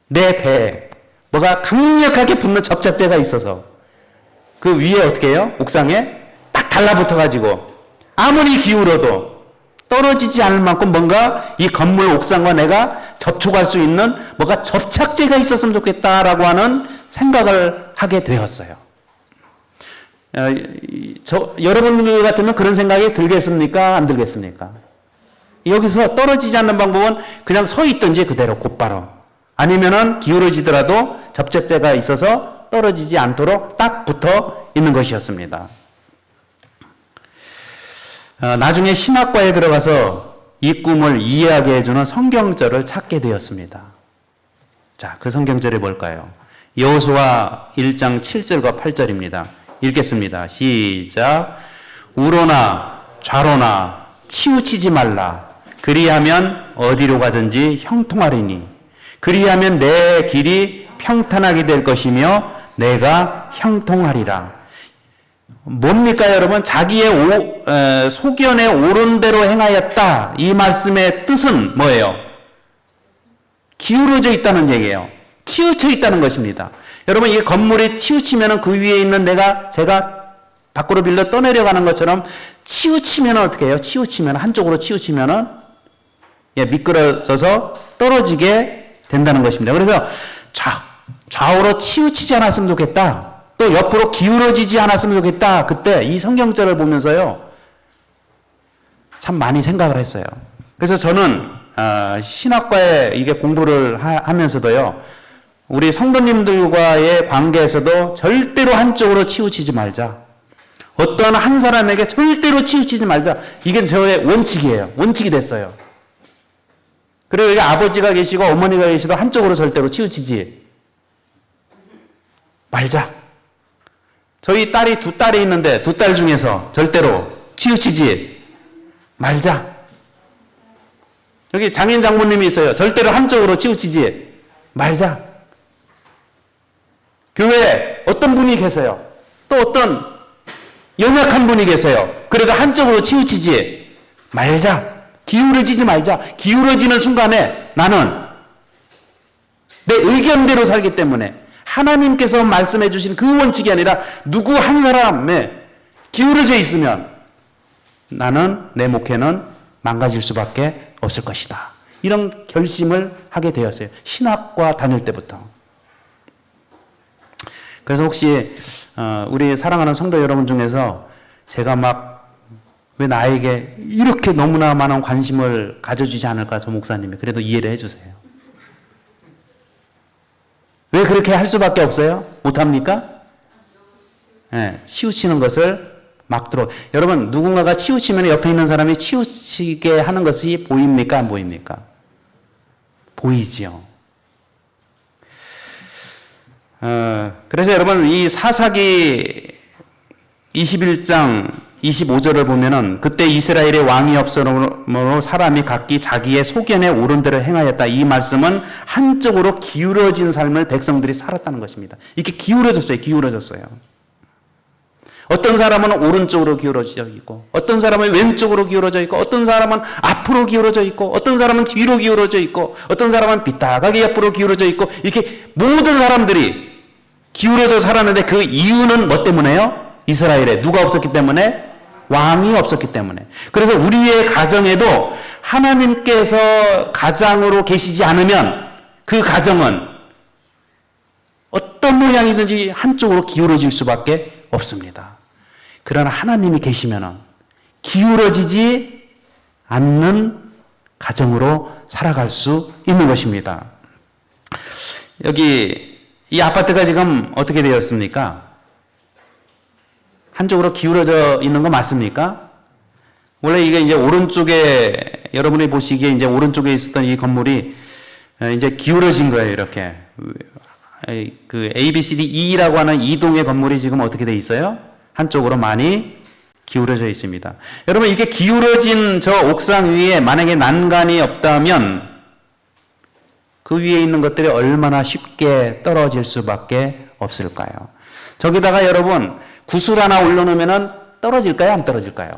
내 배에 뭐가 강력하게 붙는 접착제가 있어서 그 위에 어떻게 해요? 옥상에 딱 달라붙어 가지고 아무리 기울어도 떨어지지 않을 만큼 뭔가 이 건물 옥상과 내가 접촉할 수 있는 뭐가 접착제가 있었으면 좋겠다라고 하는 생각을 하게 되었어요. 여러분들 같으면 그런 생각이 들겠습니까? 안 들겠습니까? 여기서 떨어지지 않는 방법은 그냥 서 있든지 그대로 곧바로, 아니면은 기울어지더라도 접착제가 있어서 떨어지지 않도록 딱 붙어 있는 것이었습니다. 나중에 신학과에 들어가서 이 꿈을 이해하게 해주는 성경절을 찾게 되었습니다. 자, 그 성경절이 뭘까요? 여호수아 1장 7절과 8절입니다. 읽겠습니다. 시작. 우로나 좌로나 치우치지 말라. 그리하면 어디로 가든지 형통하리니. 그리하면 내 길이 평탄하게 될 것이며 내가 형통하리라. 뭡니까 여러분? 자기의 소견에 옳은 대로 행하였다. 이 말씀의 뜻은 뭐예요? 기울어져 있다는 얘기예요. 치우쳐 있다는 것입니다. 여러분, 이 건물이 치우치면 그 위에 있는 제가 밖으로 빌려 떠내려가는 것처럼 치우치면 어떻게 해요? 치우치면, 한쪽으로 치우치면은 미끄러져서 떨어지게 된다는 것입니다. 그래서 좌우로 치우치지 않았으면 좋겠다. 또 옆으로 기울어지지 않았으면 좋겠다. 그때 이 성경절을 보면서요, 참 많이 생각을 했어요. 그래서 저는 신학과에 이게 공부를 하면서도요, 우리 성도님들과의 관계에서도 절대로 한쪽으로 치우치지 말자. 어떤 한 사람에게 절대로 치우치지 말자. 이게 저의 원칙이에요. 원칙이 됐어요. 그리고 여기 아버지가 계시고 어머니가 계시도 한쪽으로 절대로 치우치지 말자. 저희 딸이 두 딸이 있는데 두 딸 중에서 절대로 치우치지 말자. 여기 장인 장모님이 있어요. 절대로 한쪽으로 치우치지 말자. 교회에 어떤 분이 계세요. 또 어떤 연약한 분이 계세요. 그래도 한쪽으로 치우치지 말자. 기울어지지 말자. 기울어지는 순간에 나는 내 의견대로 살기 때문에 하나님께서 말씀해 주신 그 원칙이 아니라 누구 한 사람에 기울어져 있으면 나는, 내 목회는 망가질 수밖에 없을 것이다. 이런 결심을 하게 되었어요. 신학과 다닐 때부터. 그래서 혹시 우리 사랑하는 성도 여러분 중에서 제가 막 왜 나에게 이렇게 너무나 많은 관심을 가져주지 않을까, 저 목사님이. 그래도 이해를 해주세요. 왜 그렇게 할 수밖에 없어요? 못합니까? 네, 치우치는 것을 막도록. 여러분, 누군가가 치우치면 옆에 있는 사람이 치우치게 하는 것이 보입니까? 안 보입니까? 보이지요. 그래서 여러분, 이 사사기 21장 25절을 보면은 그때 이스라엘의 왕이 없으므로 사람이 각기 자기의 소견에 옳은 대로 행하였다. 이 말씀은 한쪽으로 기울어진 삶을 백성들이 살았다는 것입니다. 이렇게 기울어졌어요. 어떤 사람은 오른쪽으로 기울어져 있고, 어떤 사람은 왼쪽으로 기울어져 있고, 어떤 사람은 앞으로 기울어져 있고, 어떤 사람은 뒤로 기울어져 있고, 어떤 사람은 삐딱하게 옆으로 기울어져 있고, 이렇게 모든 사람들이 기울어져 살았는데 그 이유는 뭐 때문에요? 이스라엘에 누가 없었기 때문에? 왕이 없었기 때문에. 그래서 우리의 가정에도 하나님께서 가장으로 계시지 않으면 그 가정은 어떤 모양이든지 한쪽으로 기울어질 수밖에 없습니다. 그러나 하나님이 계시면 기울어지지 않는 가정으로 살아갈 수 있는 것입니다. 여기 이 아파트가 지금 어떻게 되었습니까? 한쪽으로 기울어져 있는 거 맞습니까? 원래 이게 이제 오른쪽에 여러분이 보시기에 이제 오른쪽에 있었던 이 건물이 이제 기울어진 거예요, 이렇게. 그 A, B, C, D, E라고 하는 이 동의 건물이 지금 어떻게 돼 있어요? 한쪽으로 많이 기울어져 있습니다. 여러분, 이게 기울어진 저 옥상 위에 만약에 난간이 없다면 그 위에 있는 것들이 얼마나 쉽게 떨어질 수밖에 없을까요? 저기다가 여러분, 구슬 하나 올려놓으면 떨어질까요? 안 떨어질까요?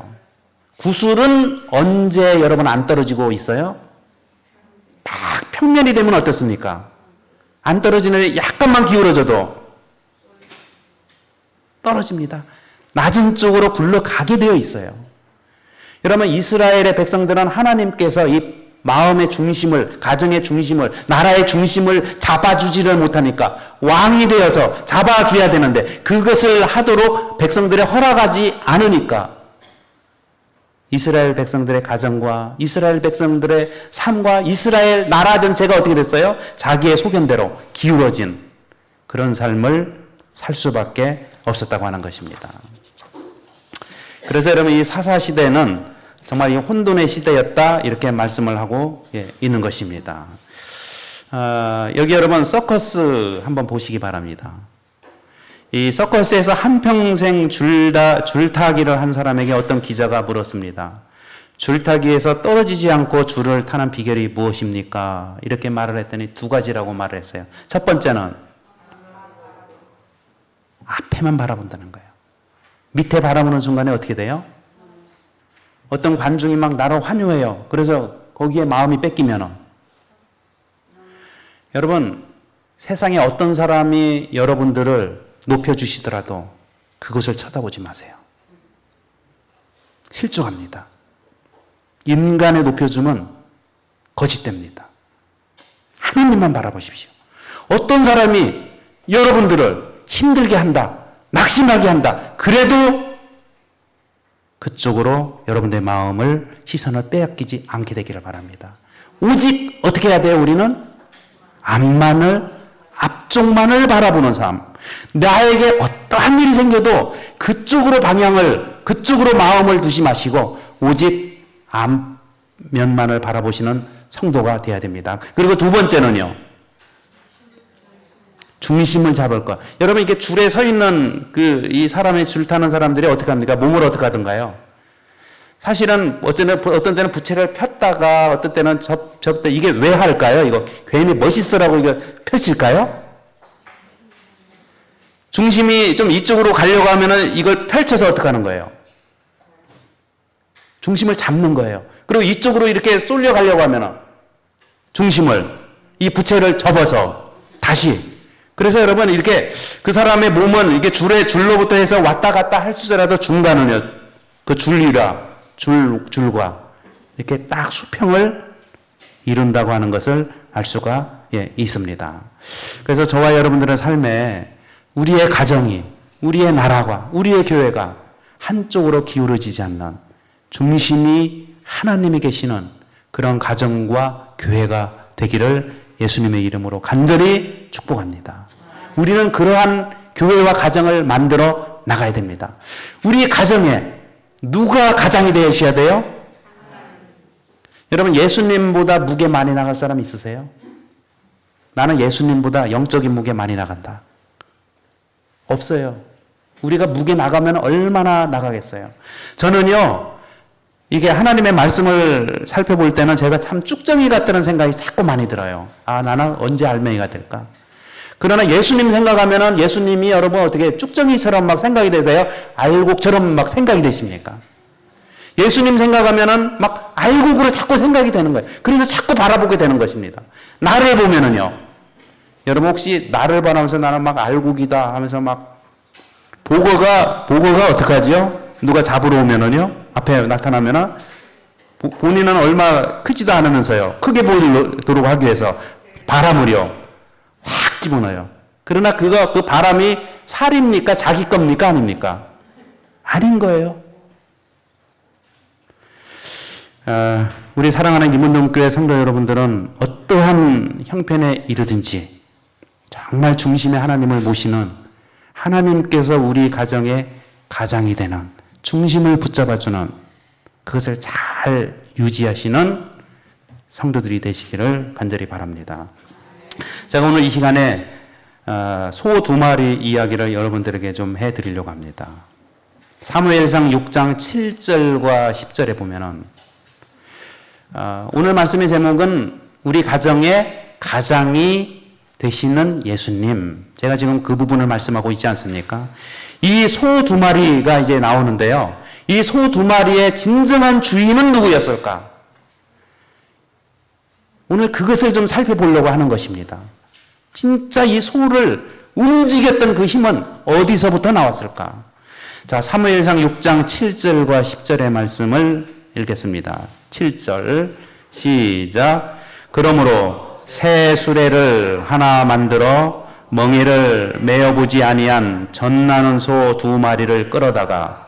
구슬은 언제 여러분 안 떨어지고 있어요? 딱 평면이 되면 어떻습니까? 안 떨어지는 약간만 기울어져도 떨어집니다. 낮은 쪽으로 굴러가게 되어 있어요. 여러분, 이스라엘의 백성들은 하나님께서 이 마음의 중심을, 가정의 중심을, 나라의 중심을 잡아주지를 못하니까 왕이 되어서 잡아줘야 되는데 그것을 하도록 백성들의 허락하지 않으니까 이스라엘 백성들의 가정과 이스라엘 백성들의 삶과 이스라엘 나라 전체가 어떻게 됐어요? 자기의 소견대로 기울어진 그런 삶을 살 수밖에 없었다고 하는 것입니다. 그래서 여러분, 이 사사시대는 정말 이 혼돈의 시대였다, 이렇게 말씀을 하고 있는 것입니다. 여기 여러분 서커스 한번 보시기 바랍니다. 이 서커스에서 한평생 줄타기를 한 사람에게 어떤 기자가 물었습니다. 줄타기에서 떨어지지 않고 줄을 타는 비결이 무엇입니까? 이렇게 말을 했더니 두 가지라고 말을 했어요. 첫 번째는 앞에만 바라본다는 거예요. 밑에 바라보는 순간에 어떻게 돼요? 어떤 관중이 막 나를 환호해요. 그래서 거기에 마음이 뺏기면 여러분, 세상에 어떤 사람이 여러분들을 높여주시더라도 그것을 쳐다보지 마세요. 실족합니다. 인간의 높여줌은 거짓됩니다. 하나님만 바라보십시오. 어떤 사람이 여러분들을 힘들게 한다, 낙심하게 한다, 그래도 그쪽으로 여러분들의 마음을, 시선을 빼앗기지 않게 되기를 바랍니다. 오직 어떻게 해야 돼요? 우리는 앞쪽만을 바라보는 삶. 나에게 어떠한 일이 생겨도 그쪽으로 그쪽으로 마음을 두지 마시고 오직 앞면만을 바라보시는 성도가 되어야 됩니다. 그리고 두 번째는요, 중심을 잡을 것. 여러분, 이게 줄에 서 있는 이 사람의 줄 타는 사람들이 어떻게 합니까? 몸을 어떻게 하던가요? 사실은 어떤 때는 부채를 폈다가 어떤 때는 접다. 이게 왜 할까요? 이거 괜히 멋있으라고 이거 펼칠까요? 중심이 좀 이쪽으로 가려고 하면은 이걸 펼쳐서 어떻게 하는 거예요? 중심을 잡는 거예요. 그리고 이쪽으로 이렇게 쏠려 가려고 하면은 중심을, 이 부채를 접어서 다시. 그래서 여러분, 이렇게 그 사람의 몸은 이게 줄로부터 해서 왔다 갔다 할수라도 중간은요, 그 줄과 이렇게 딱 수평을 이룬다고 하는 것을 알 수가 있습니다. 그래서 저와 여러분들의 삶에 우리의 가정이, 우리의 나라가, 우리의 교회가 한쪽으로 기울어지지 않는, 중심이 하나님이 계시는 그런 가정과 교회가 되기를 예수님의 이름으로 간절히 축복합니다. 우리는 그러한 교회와 가정을 만들어 나가야 됩니다. 우리 가정에 누가 가장이 되셔야 돼요? 여러분, 예수님보다 무게 많이 나갈 사람 있으세요? 나는 예수님보다 영적인 무게 많이 나간다. 없어요. 우리가 무게 나가면 얼마나 나가겠어요? 저는요, 이게 하나님의 말씀을 살펴볼 때는 제가 참 쭉정이 같다는 생각이 자꾸 많이 들어요. 나는 언제 알맹이가 될까? 그러나 예수님 생각하면은 예수님이 여러분 어떻게 쭉정이처럼 막 생각이 되세요? 알곡처럼 막 생각이 되십니까? 예수님 생각하면은 막 알곡으로 자꾸 생각이 되는 거예요. 그래서 자꾸 바라보게 되는 것입니다. 나를 보면은요, 여러분 혹시 나를 바라보면서 나는 막 알곡이다 하면서 막 보거가 어떡하지요? 누가 잡으러 오면은요, 앞에 나타나면은 본인은 얼마 크지도 않으면서요, 크게 보이도록 하기 위해서 바람을요 확 집어넣어요. 그러나 그 바람이 살입니까? 자기 겁니까? 아닙니까? 아닌 거예요. 우리 사랑하는 김은동교회 성도 여러분들은 어떠한 형편에 이르든지 정말 중심에 하나님을 모시는 하나님께서 우리 가정의 가장이 되는 중심을 붙잡아주는 그것을 잘 유지하시는 성도들이 되시기를 간절히 바랍니다. 제가 오늘 이 시간에 소 2마리 이야기를 여러분들에게 좀 해드리려고 합니다. 사무엘상 6장 7절과 10절에 보면은 오늘 말씀의 제목은 우리 가정의 가장이 되시는 예수님. 제가 지금 그 부분을 말씀하고 있지 않습니까? 이 소 2마리가 이제 나오는데요. 이 소 2마리의 진정한 주인은 누구였을까? 오늘 그것을 좀 살펴보려고 하는 것입니다. 진짜 이 소를 움직였던 그 힘은 어디서부터 나왔을까? 자, 사무엘상 6장 7절과 10절의 말씀을 읽겠습니다. 7절 시작. 그러므로 새 수레를 하나 만들어 멍에를 메어보지 아니한 젖나는 소 2마리를 끌어다가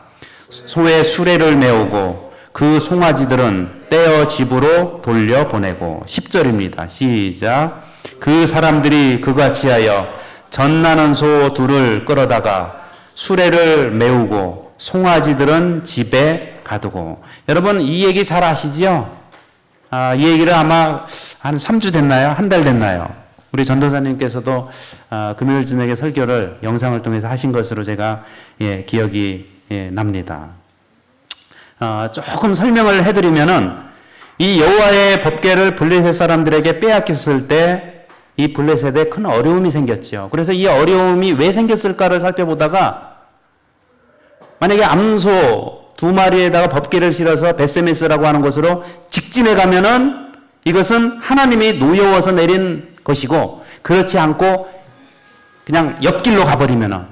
소의 수레를 메우고 그 송아지들은 떼어 집으로 돌려보내고 10절입니다. 시작. 그 사람들이 그같이 하여 젖나는 소 2를 끌어다가 수레를 메우고 송아지들은 집에 가두고. 여러분 이 얘기 잘 아시죠? 이 얘기를 아마 한 3주 됐나요? 한 달 됐나요? 우리 전도사님께서도 금요일 저녁에 설교를 영상을 통해서 하신 것으로 제가 기억이 납니다. 조금 설명을 해드리면은 이 여호와의 법궤를 블레셋 사람들에게 빼앗겼을 때 이 블레셋에 큰 어려움이 생겼죠. 그래서 이 어려움이 왜 생겼을까를 살펴보다가 만약에 암소 2마리에다가 법궤를 실어서 베세메스라고 하는 곳으로 직진해 가면은 이것은 하나님이 노여워서 내린 것이고, 그렇지 않고 그냥 옆길로 가버리면은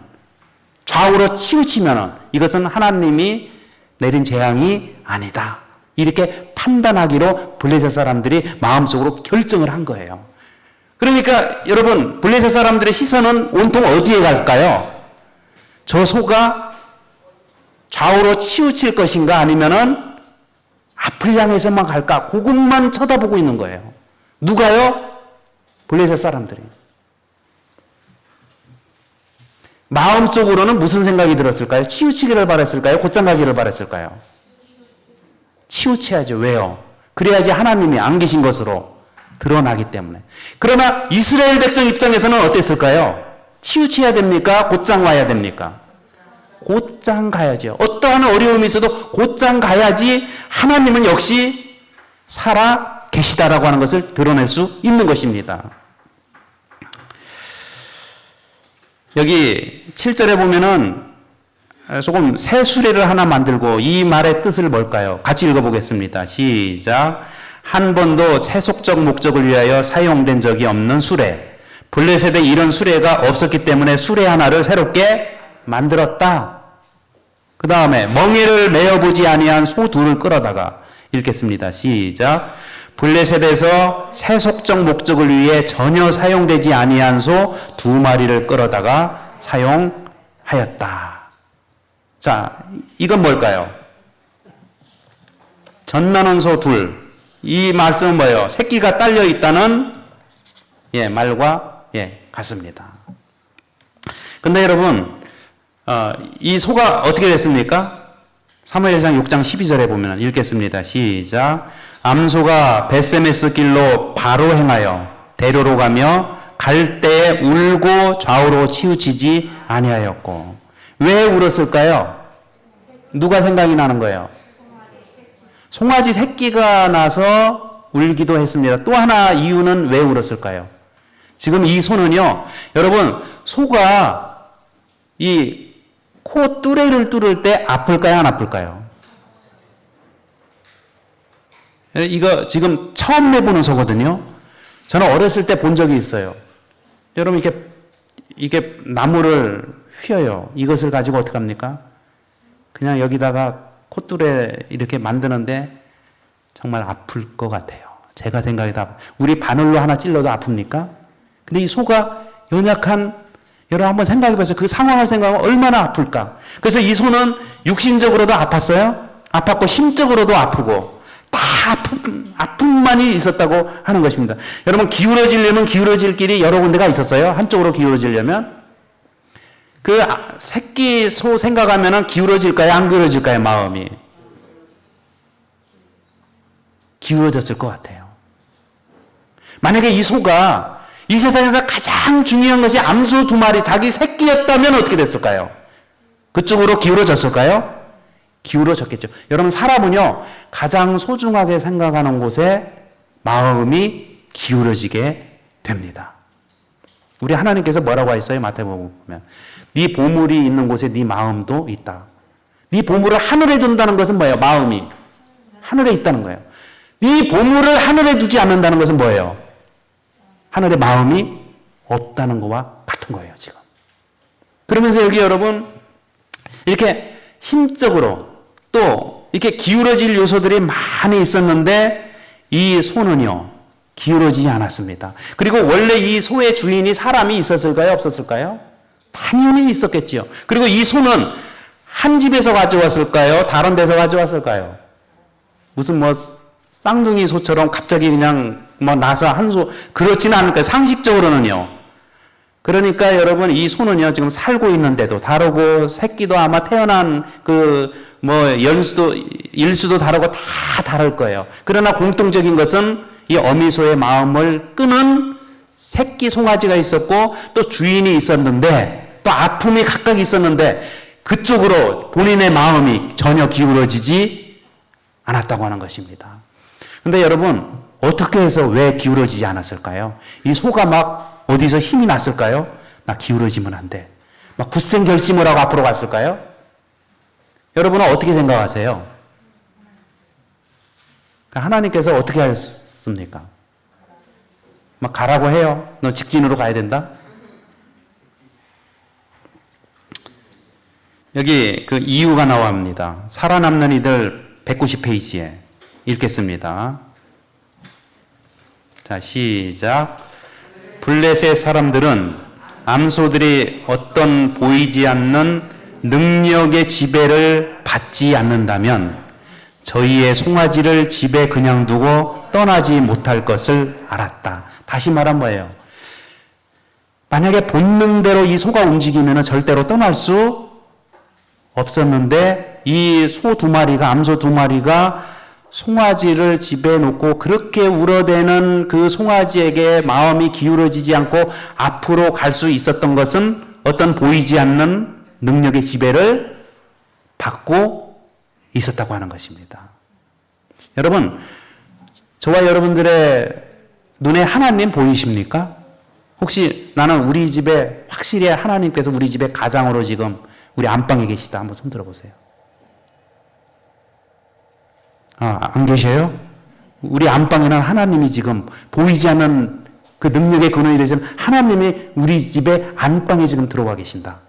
좌우로 치우치면은 이것은 하나님이 내린 재앙이 아니다. 이렇게 판단하기로 블레셋 사람들이 마음속으로 결정을 한 거예요. 그러니까 여러분 블레셋 사람들의 시선은 온통 어디에 갈까요? 저 소가 좌우로 치우칠 것인가 아니면은 앞을 향해서만 갈까? 그것만 쳐다보고 있는 거예요. 누가요? 블레셋 사람들이. 마음속으로는 무슨 생각이 들었을까요? 치우치기를 바랬을까요? 곧장 가기를 바랬을까요? 치우쳐야죠. 왜요? 그래야지 하나님이 안 계신 것으로 드러나기 때문에. 그러나 이스라엘 백성 입장에서는 어땠을까요? 치우쳐야 됩니까? 곧장 와야 됩니까? 곧장 가야죠. 어떠한 어려움이 있어도 곧장 가야지 하나님은 역시 살아 계시다라고 하는 것을 드러낼 수 있는 것입니다. 여기 7절에 보면은 조금 새 수레를 하나 만들고, 이 말의 뜻을 뭘까요? 같이 읽어보겠습니다. 시작. 한 번도 세속적 목적을 위하여 사용된 적이 없는 수레. 블레셋에 이런 수레가 없었기 때문에 수레 하나를 새롭게 만들었다. 그 다음에 멍에를 메어보지 아니한 소 2를 끌어다가 읽겠습니다. 시작. 블레셋에서 세속적 목적을 위해 전혀 사용되지 아니한 소 2마리를 끌어다가 사용하였다. 자, 이건 뭘까요? 젖나는 소 2. 이 말씀은 뭐예요? 새끼가 딸려 있다는 말과 같습니다. 근데 여러분, 이 소가 어떻게 됐습니까? 사무엘상 6장 12절에 보면 읽겠습니다. 시작. 암소가 베세메스 길로 바로 행하여 대로로 가며 갈 때에 울고 좌우로 치우치지 아니하였고. 왜 울었을까요? 누가 생각이 나는 거예요? 송아지 새끼가 나서 울기도 했습니다. 또 하나 이유는 왜 울었을까요? 지금 이 소는요, 여러분, 소가 이 코 뚜레를 뚫을 때 아플까요? 안 아플까요? 이거 지금 처음 내보는 소거든요. 저는 어렸을 때 본 적이 있어요. 여러분, 이게 나무를 휘어요. 이것을 가지고 어떻게 합니까? 그냥 여기다가 콧뚜레 이렇게 만드는데 정말 아플 것 같아요. 제가 생각이 우리 바늘로 하나 찔러도 아픕니까? 근데 이 소가 연약한, 여러분 한번 생각해 보세요. 그 상황을 생각하면 얼마나 아플까? 그래서 이 소는 육신적으로도 아팠어요. 아팠고 심적으로도 아프고 다 아픔만이 있었다고 하는 것입니다. 여러분, 기울어지려면 기울어질 길이 여러 군데가 있었어요. 한쪽으로 기울어지려면. 그 새끼 소 생각하면 기울어질까요? 안 기울어질까요? 마음이. 기울어졌을 것 같아요. 만약에 이 소가 이 세상에서 가장 중요한 것이 암소 2마리, 자기 새끼였다면 어떻게 됐을까요? 그쪽으로 기울어졌을까요? 기울어졌겠죠. 여러분, 사람은요, 가장 소중하게 생각하는 곳에 마음이 기울어지게 됩니다. 우리 하나님께서 뭐라고 하셨어요? 마태복음 보면. 네 보물이 있는 곳에 네 마음도 있다. 네 보물을 하늘에 둔다는 것은 뭐예요? 마음이 하늘에 있다는 거예요. 네 보물을 하늘에 두지 않는다는 것은 뭐예요? 하늘에 마음이 없다는 것과 같은 거예요, 지금. 그러면서 여기 여러분, 이렇게 힘적으로 또 이렇게 기울어질 요소들이 많이 있었는데 이 소는요, 기울어지지 않았습니다. 그리고 원래 이 소의 주인이 사람이 있었을까요? 없었을까요? 당연히 있었겠지요. 그리고 이 소는 한 집에서 가져왔을까요? 다른 데서 가져왔을까요? 무슨 뭐 쌍둥이 소처럼 갑자기 그냥 뭐 나서 한 소, 그렇지는 않을까요? 상식적으로는요. 그러니까 여러분, 이 소는요, 지금 살고 있는데도 다르고, 새끼도 아마 태어난 일수도 다르고 다 다를 거예요. 그러나 공통적인 것은 이 어미소의 마음을 끄는 새끼 송아지가 있었고, 또 주인이 있었는데, 또 아픔이 각각 있었는데, 그쪽으로 본인의 마음이 전혀 기울어지지 않았다고 하는 것입니다. 근데 여러분, 어떻게 해서 왜 기울어지지 않았을까요? 이 소가 막 어디서 힘이 났을까요? 나 기울어지면 안 돼. 막 굳센 결심을 하고 앞으로 갔을까요? 여러분은 어떻게 생각하세요? 하나님께서 어떻게 하셨습니까? 막 가라고 해요. 너 직진으로 가야 된다? 여기 그 이유가 나옵니다. 살아남는 이들 190페이지에 읽겠습니다. 자, 시작. 블레셋 사람들은 암소들이 어떤 보이지 않는 능력의 지배를 받지 않는다면 저희의 송아지를 집에 그냥 두고 떠나지 못할 것을 알았다. 다시 말하면 뭐예요? 만약에 본능대로 이 소가 움직이면 절대로 떠날 수 없었는데 이 소 2마리가, 암소 2마리가 송아지를 집에 놓고 그렇게 울어대는 그 송아지에게 마음이 기울어지지 않고 앞으로 갈 수 있었던 것은 어떤 보이지 않는 능력의 지배를 받고 있었다고 하는 것입니다. 여러분, 저와 여러분들의 눈에 하나님 보이십니까? 혹시 나는 우리 집에 확실히 하나님께서 우리 집에 가장으로 지금 우리 안방에 계시다. 한번 손 들어보세요. 안 계셔요? 우리 안방에는 하나님이 지금 보이지 않는 그 능력의 근원이 되시는 하나님이 우리 집에 안방에 지금 들어와 계신다.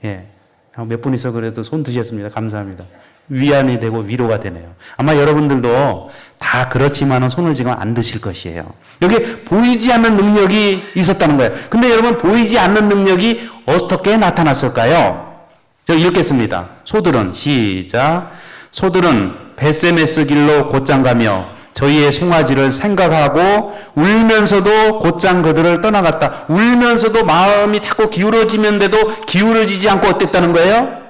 예. 몇 분이서 그래도 손 드셨습니다. 감사합니다. 위안이 되고 위로가 되네요. 아마 여러분들도 다 그렇지만은 손을 지금 안 드실 것이에요. 여기 보이지 않는 능력이 있었다는 거예요. 근데 여러분, 보이지 않는 능력이 어떻게 나타났을까요? 저 읽겠습니다. 소들은, 시작. 소들은 베세메스 길로 곧장 가며 저희의 송아지를 생각하고 울면서도 곧장 그들을 떠나갔다. 울면서도 마음이 자꾸 기울어지면서도 기울어지지 않고 어땠다는 거예요?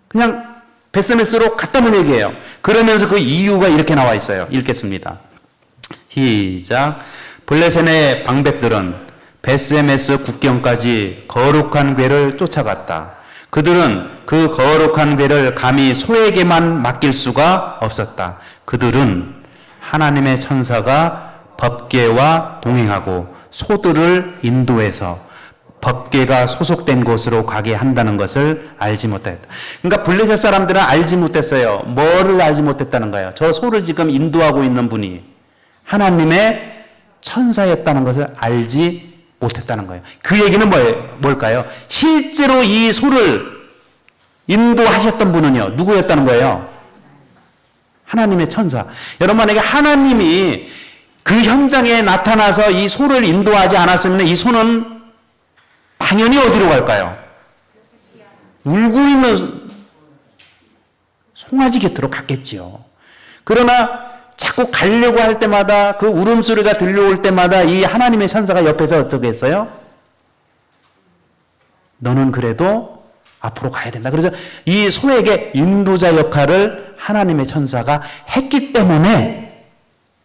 그냥 베세메스로 갔다는 얘기예요. 그러면서 그 이유가 이렇게 나와 있어요. 읽겠습니다. 시작. 블레셋의 방백들은 베세메스 국경까지 거룩한 궤를 쫓아갔다. 그들은 그 거룩한 궤를 감히 소에게만 맡길 수가 없었다. 그들은 하나님의 천사가 법궤와 동행하고 소들을 인도해서 법궤가 소속된 곳으로 가게 한다는 것을 알지 못했다. 그러니까 블레셋 사람들은 알지 못했어요. 뭐를 알지 못했다는 거예요? 저 소를 지금 인도하고 있는 분이 하나님의 천사였다는 것을 알지 못했다는 거예요. 그 얘기는 뭘까요? 실제로 이 소를 인도하셨던 분은요, 누구였다는 거예요? 하나님의 천사. 여러분, 만약에 하나님이 그 현장에 나타나서 이 소를 인도하지 않았으면 이 소는 당연히 어디로 갈까요? 울고 있는 송아지 곁으로 갔겠지요. 그러나 자꾸 가려고 할 때마다 그 울음소리가 들려올 때마다 이 하나님의 천사가 옆에서 어떻게 했어요? 너는 그래도 앞으로 가야 된다. 그래서 이 소에게 인도자 역할을 하나님의 천사가 했기 때문에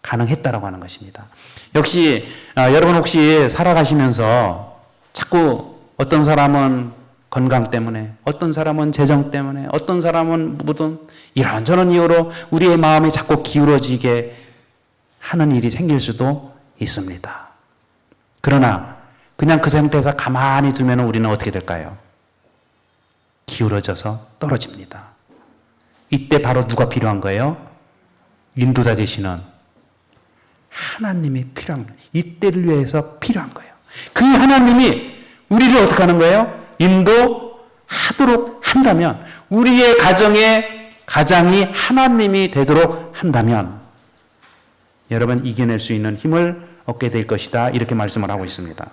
가능했다라고 하는 것입니다. 역시 여러분 혹시 살아가시면서 자꾸 어떤 사람은 건강 때문에, 어떤 사람은 재정 때문에, 어떤 사람은 무슨 이런저런 이유로 우리의 마음이 자꾸 기울어지게 하는 일이 생길 수도 있습니다. 그러나 그냥 그 상태에서 가만히 두면 우리는 어떻게 될까요? 기울어져서 떨어집니다. 이때 바로 누가 필요한 거예요? 인도자 되시는 하나님이 필요한 거예요. 이때를 위해서 필요한 거예요. 그 하나님이 우리를 어떻게 하는 거예요? 인도하도록 한다면, 우리의 가장이 하나님이 되도록 한다면 여러분 이겨낼 수 있는 힘을 얻게 될 것이다. 이렇게 말씀을 하고 있습니다.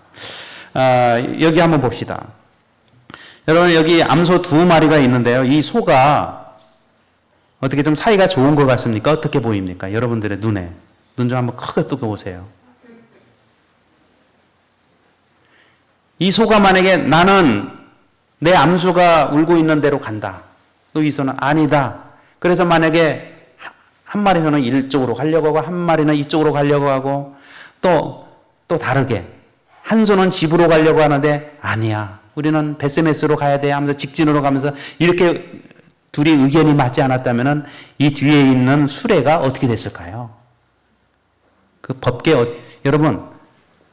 여기 한번 봅시다. 여러분 여기 암소 2마리가 있는데요. 이 소가 어떻게 좀 사이가 좋은 것 같습니까? 어떻게 보입니까? 여러분들의 눈에. 눈 좀 한번 크게 뜨고 보세요. 이 소가 만약에 나는 내 암소가 울고 있는 대로 간다. 또 이 소는 아니다. 그래서 만약에 한 마리는 이쪽으로 가려고 하고 한 마리는 이쪽으로 가려고 하고 또 다르게 한 소는 집으로 가려고 하는데 아니야. 우리는 베세메스로 가야 돼 하면서 직진으로 가면서 이렇게 둘이 의견이 맞지 않았다면 이 뒤에 있는 수레가 어떻게 됐을까요? 그 법계, 여러분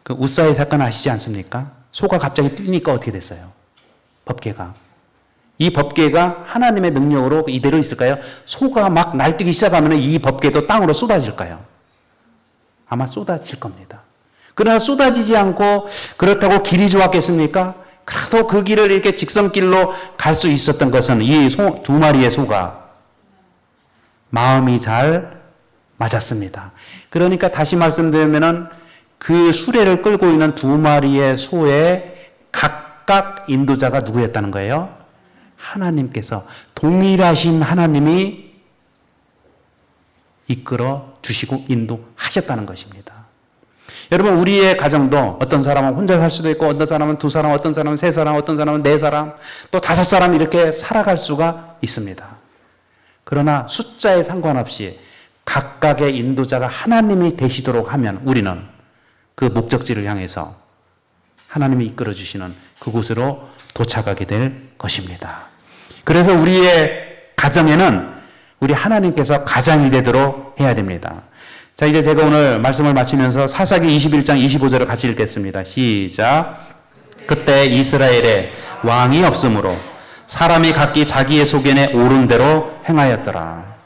그 우사의 사건 아시지 않습니까? 소가 갑자기 뛰니까 어떻게 됐어요? 법계가. 이 법계가 하나님의 능력으로 이대로 있을까요? 소가 막 날뛰기 시작하면 이 법계도 땅으로 쏟아질까요? 아마 쏟아질 겁니다. 그러나 쏟아지지 않고 그렇다고 길이 좋았겠습니까? 그래도 그 길을 이렇게 직선길로 갈 수 있었던 것은 이 2마리의 소가 마음이 잘 맞았습니다. 그러니까 다시 말씀드리면은 그 수레를 끌고 있는 2마리의 소의 각각 인도자가 누구였다는 거예요? 하나님께서, 동일하신 하나님이 이끌어 주시고 인도하셨다는 것입니다. 여러분 우리의 가정도 어떤 사람은 혼자 살 수도 있고 어떤 사람은 2사람, 어떤 사람은 3사람, 어떤 사람은 4사람, 또 5사람 이렇게 살아갈 수가 있습니다. 그러나 숫자에 상관없이 각각의 인도자가 하나님이 되시도록 하면 우리는 그 목적지를 향해서 하나님이 이끌어 주시는 그곳으로 도착하게 될 것입니다. 그래서 우리의 가정에는 우리 하나님께서 가장이 되도록 해야 됩니다. 자, 이제 제가 오늘 말씀을 마치면서 사사기 21장 25절을 같이 읽겠습니다. 시작. 그때 이스라엘에 왕이 없으므로 사람이 각기 자기의 소견에 옳은 대로 행하였더라.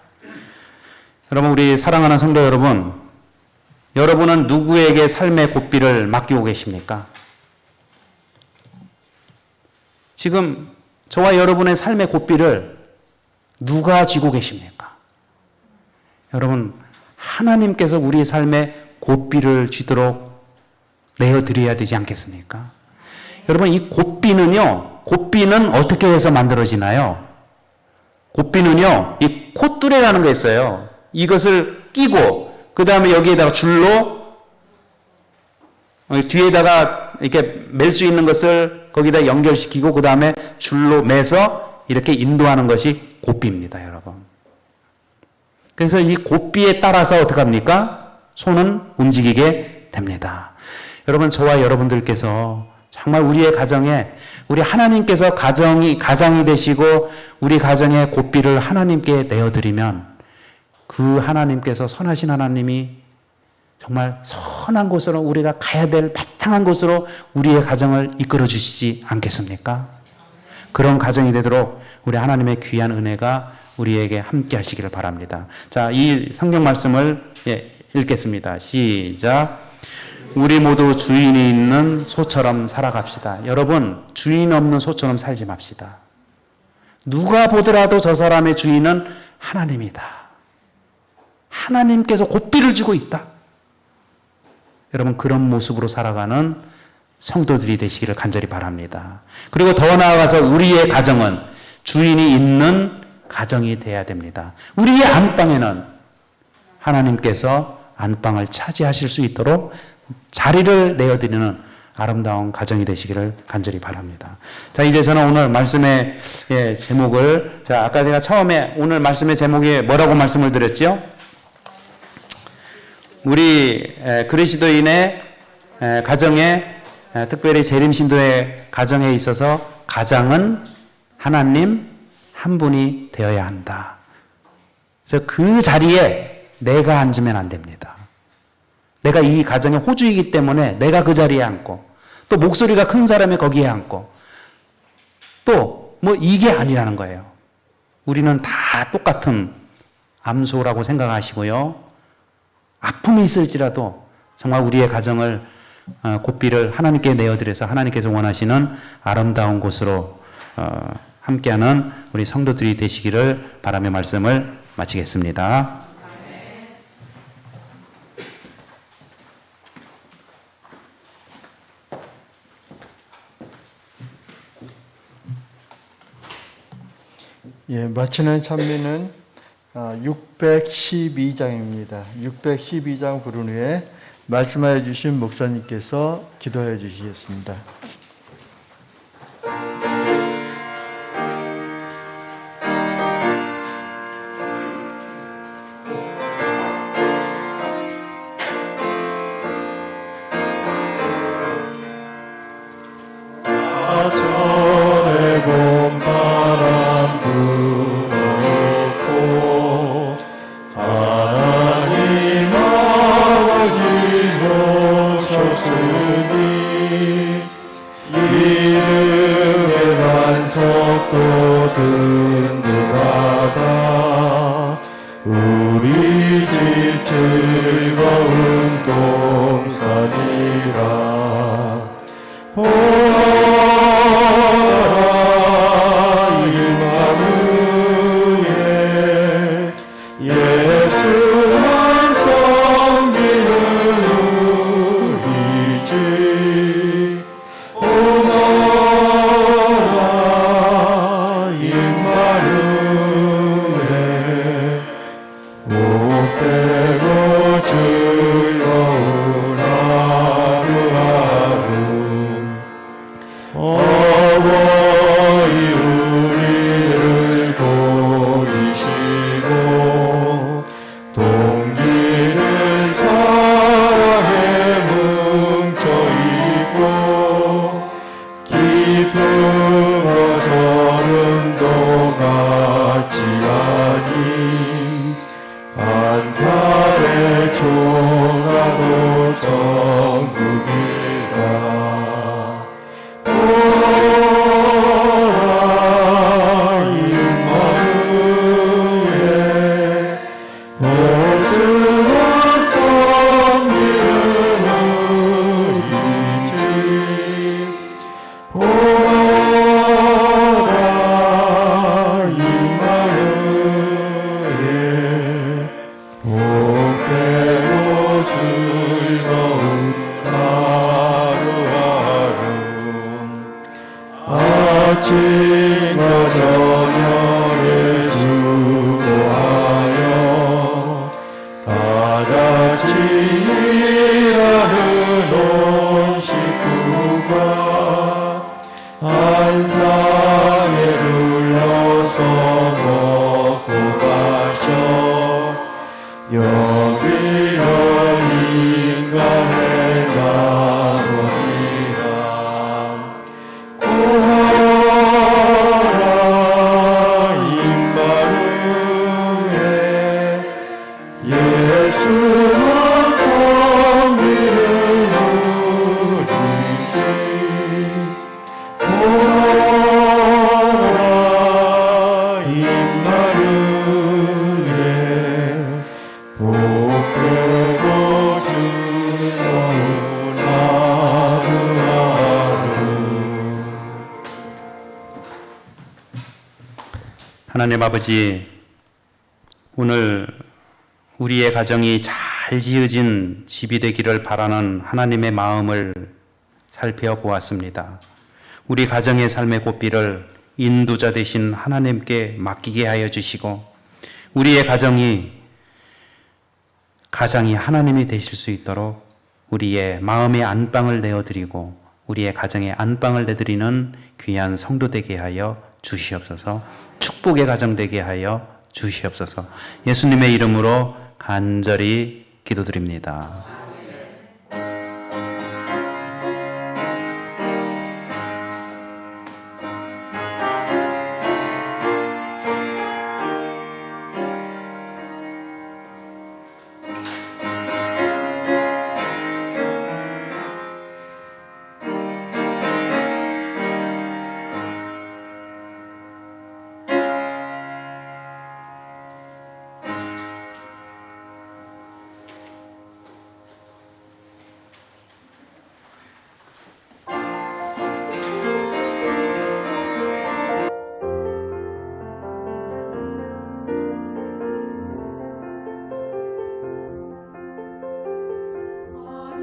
여러분, 우리 사랑하는 성도 여러분, 여러분은 누구에게 삶의 고삐를 맡기고 계십니까? 지금 저와 여러분의 삶의 고삐를 누가 쥐고 계십니까? 여러분, 하나님께서 우리의 삶에 고삐를 쥐도록 내어드려야 되지 않겠습니까? 여러분, 이 고삐는 어떻게 해서 만들어지나요? 고삐는요, 이 콧뚜레라는 게 있어요. 이것을 끼고, 그 다음에 여기에다가 줄로, 뒤에다가 이렇게 맬 수 있는 것을 거기다 연결시키고, 그 다음에 줄로 매서 이렇게 인도하는 것이 고삐입니다, 여러분. 그래서 이 고삐에 따라서 어떻게 합니까? 손은 움직이게 됩니다. 여러분, 저와 여러분들께서 정말 우리의 가정에, 우리 하나님께서 가장이 되시고 우리 가정의 고삐를 하나님께 내어드리면 그 하나님께서, 선하신 하나님이 정말 선한 곳으로, 우리가 가야 될 마땅한 곳으로 우리의 가정을 이끌어 주시지 않겠습니까? 그런 가정이 되도록 우리 하나님의 귀한 은혜가 우리에게 함께 하시기를 바랍니다. 자, 이 성경 말씀을 읽겠습니다. 시작. 우리 모두 주인이 있는 소처럼 살아갑시다. 여러분, 주인 없는 소처럼 살지 맙시다. 누가 보더라도 저 사람의 주인은 하나님이다. 하나님께서 고삐를 주고 있다. 여러분, 그런 모습으로 살아가는 성도들이 되시기를 간절히 바랍니다. 그리고 더 나아가서 우리의 가정은 주인이 있는 가정이 돼야 됩니다. 우리의 안방에는 하나님께서 안방을 차지하실 수 있도록 자리를 내어드리는 아름다운 가정이 되시기를 간절히 바랍니다. 자, 이제 저는 오늘 말씀의 제목을, 자, 아까 제가 처음에 오늘 말씀의 제목이 뭐라고 말씀을 드렸죠? 우리 그리스도인의 가정에, 특별히 재림신도의 가정에 있어서 가장은 하나님 한 분이 되어야 한다. 그래서 그 자리에 내가 앉으면 안 됩니다. 내가 이 가정의 호주이기 때문에 내가 그 자리에 앉고, 또 목소리가 큰 사람이 거기에 앉고, 또 뭐 이게 아니라는 거예요. 우리는 다 똑같은 암소라고 생각하시고요. 아픔이 있을지라도 정말 우리의 가정을 고삐를 하나님께 내어드려서 하나님께서 원하시는 아름다운 곳으로 함께하는 우리 성도들이 되시기를 바라며 말씀을 마치겠습니다. 예, 마치는 찬미는 612장입니다. 612장 부른 후에 말씀하여 주신 목사님께서 기도해 주시겠습니다. 전해본 바람 불었고 하나님 아버지 모셨으니 믿음의 반석도 든든하다 우리 집 즐거운 동산이라 예수만 섬기는 우리 집 오너라 임마누엘 못되고 즐거운 하루하루 어버이 우리를 도우시고 동기는 사랑에 뭉쳐있고 기쁨과 소름도 같이 하니 한칼의 총화도 천국이라 아침과 저녁에 수고하여 다같이 일하는 온 식구가 한 상에 눌러서 먹고 가셔 여기는 인간의 나머리라 예수만 섬기는 우리 집 오라 임마누엘 복되고 즐거운 하루하루 하나님 아버지, 오늘 우리의 가정이 잘 지어진 집이 되기를 바라는 하나님의 마음을 살펴보았습니다. 우리 가정의 삶의 고삐를 인도자 되신 하나님께 맡기게 하여 주시고, 우리의 가정이 가장이 하나님이 되실 수 있도록 우리의 마음의 안방을 내어드리고 우리의 가정의 안방을 내드리는 귀한 성도 되게 하여 주시옵소서. 축복의 가정 되게 하여 주시옵소서. 예수님의 이름으로 간절히 기도드립니다.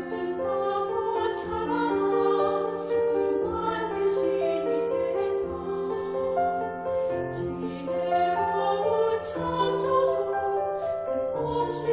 아름다워 찬란한 주 만드신 이 세상 지혜로운 창조주 그 솜씨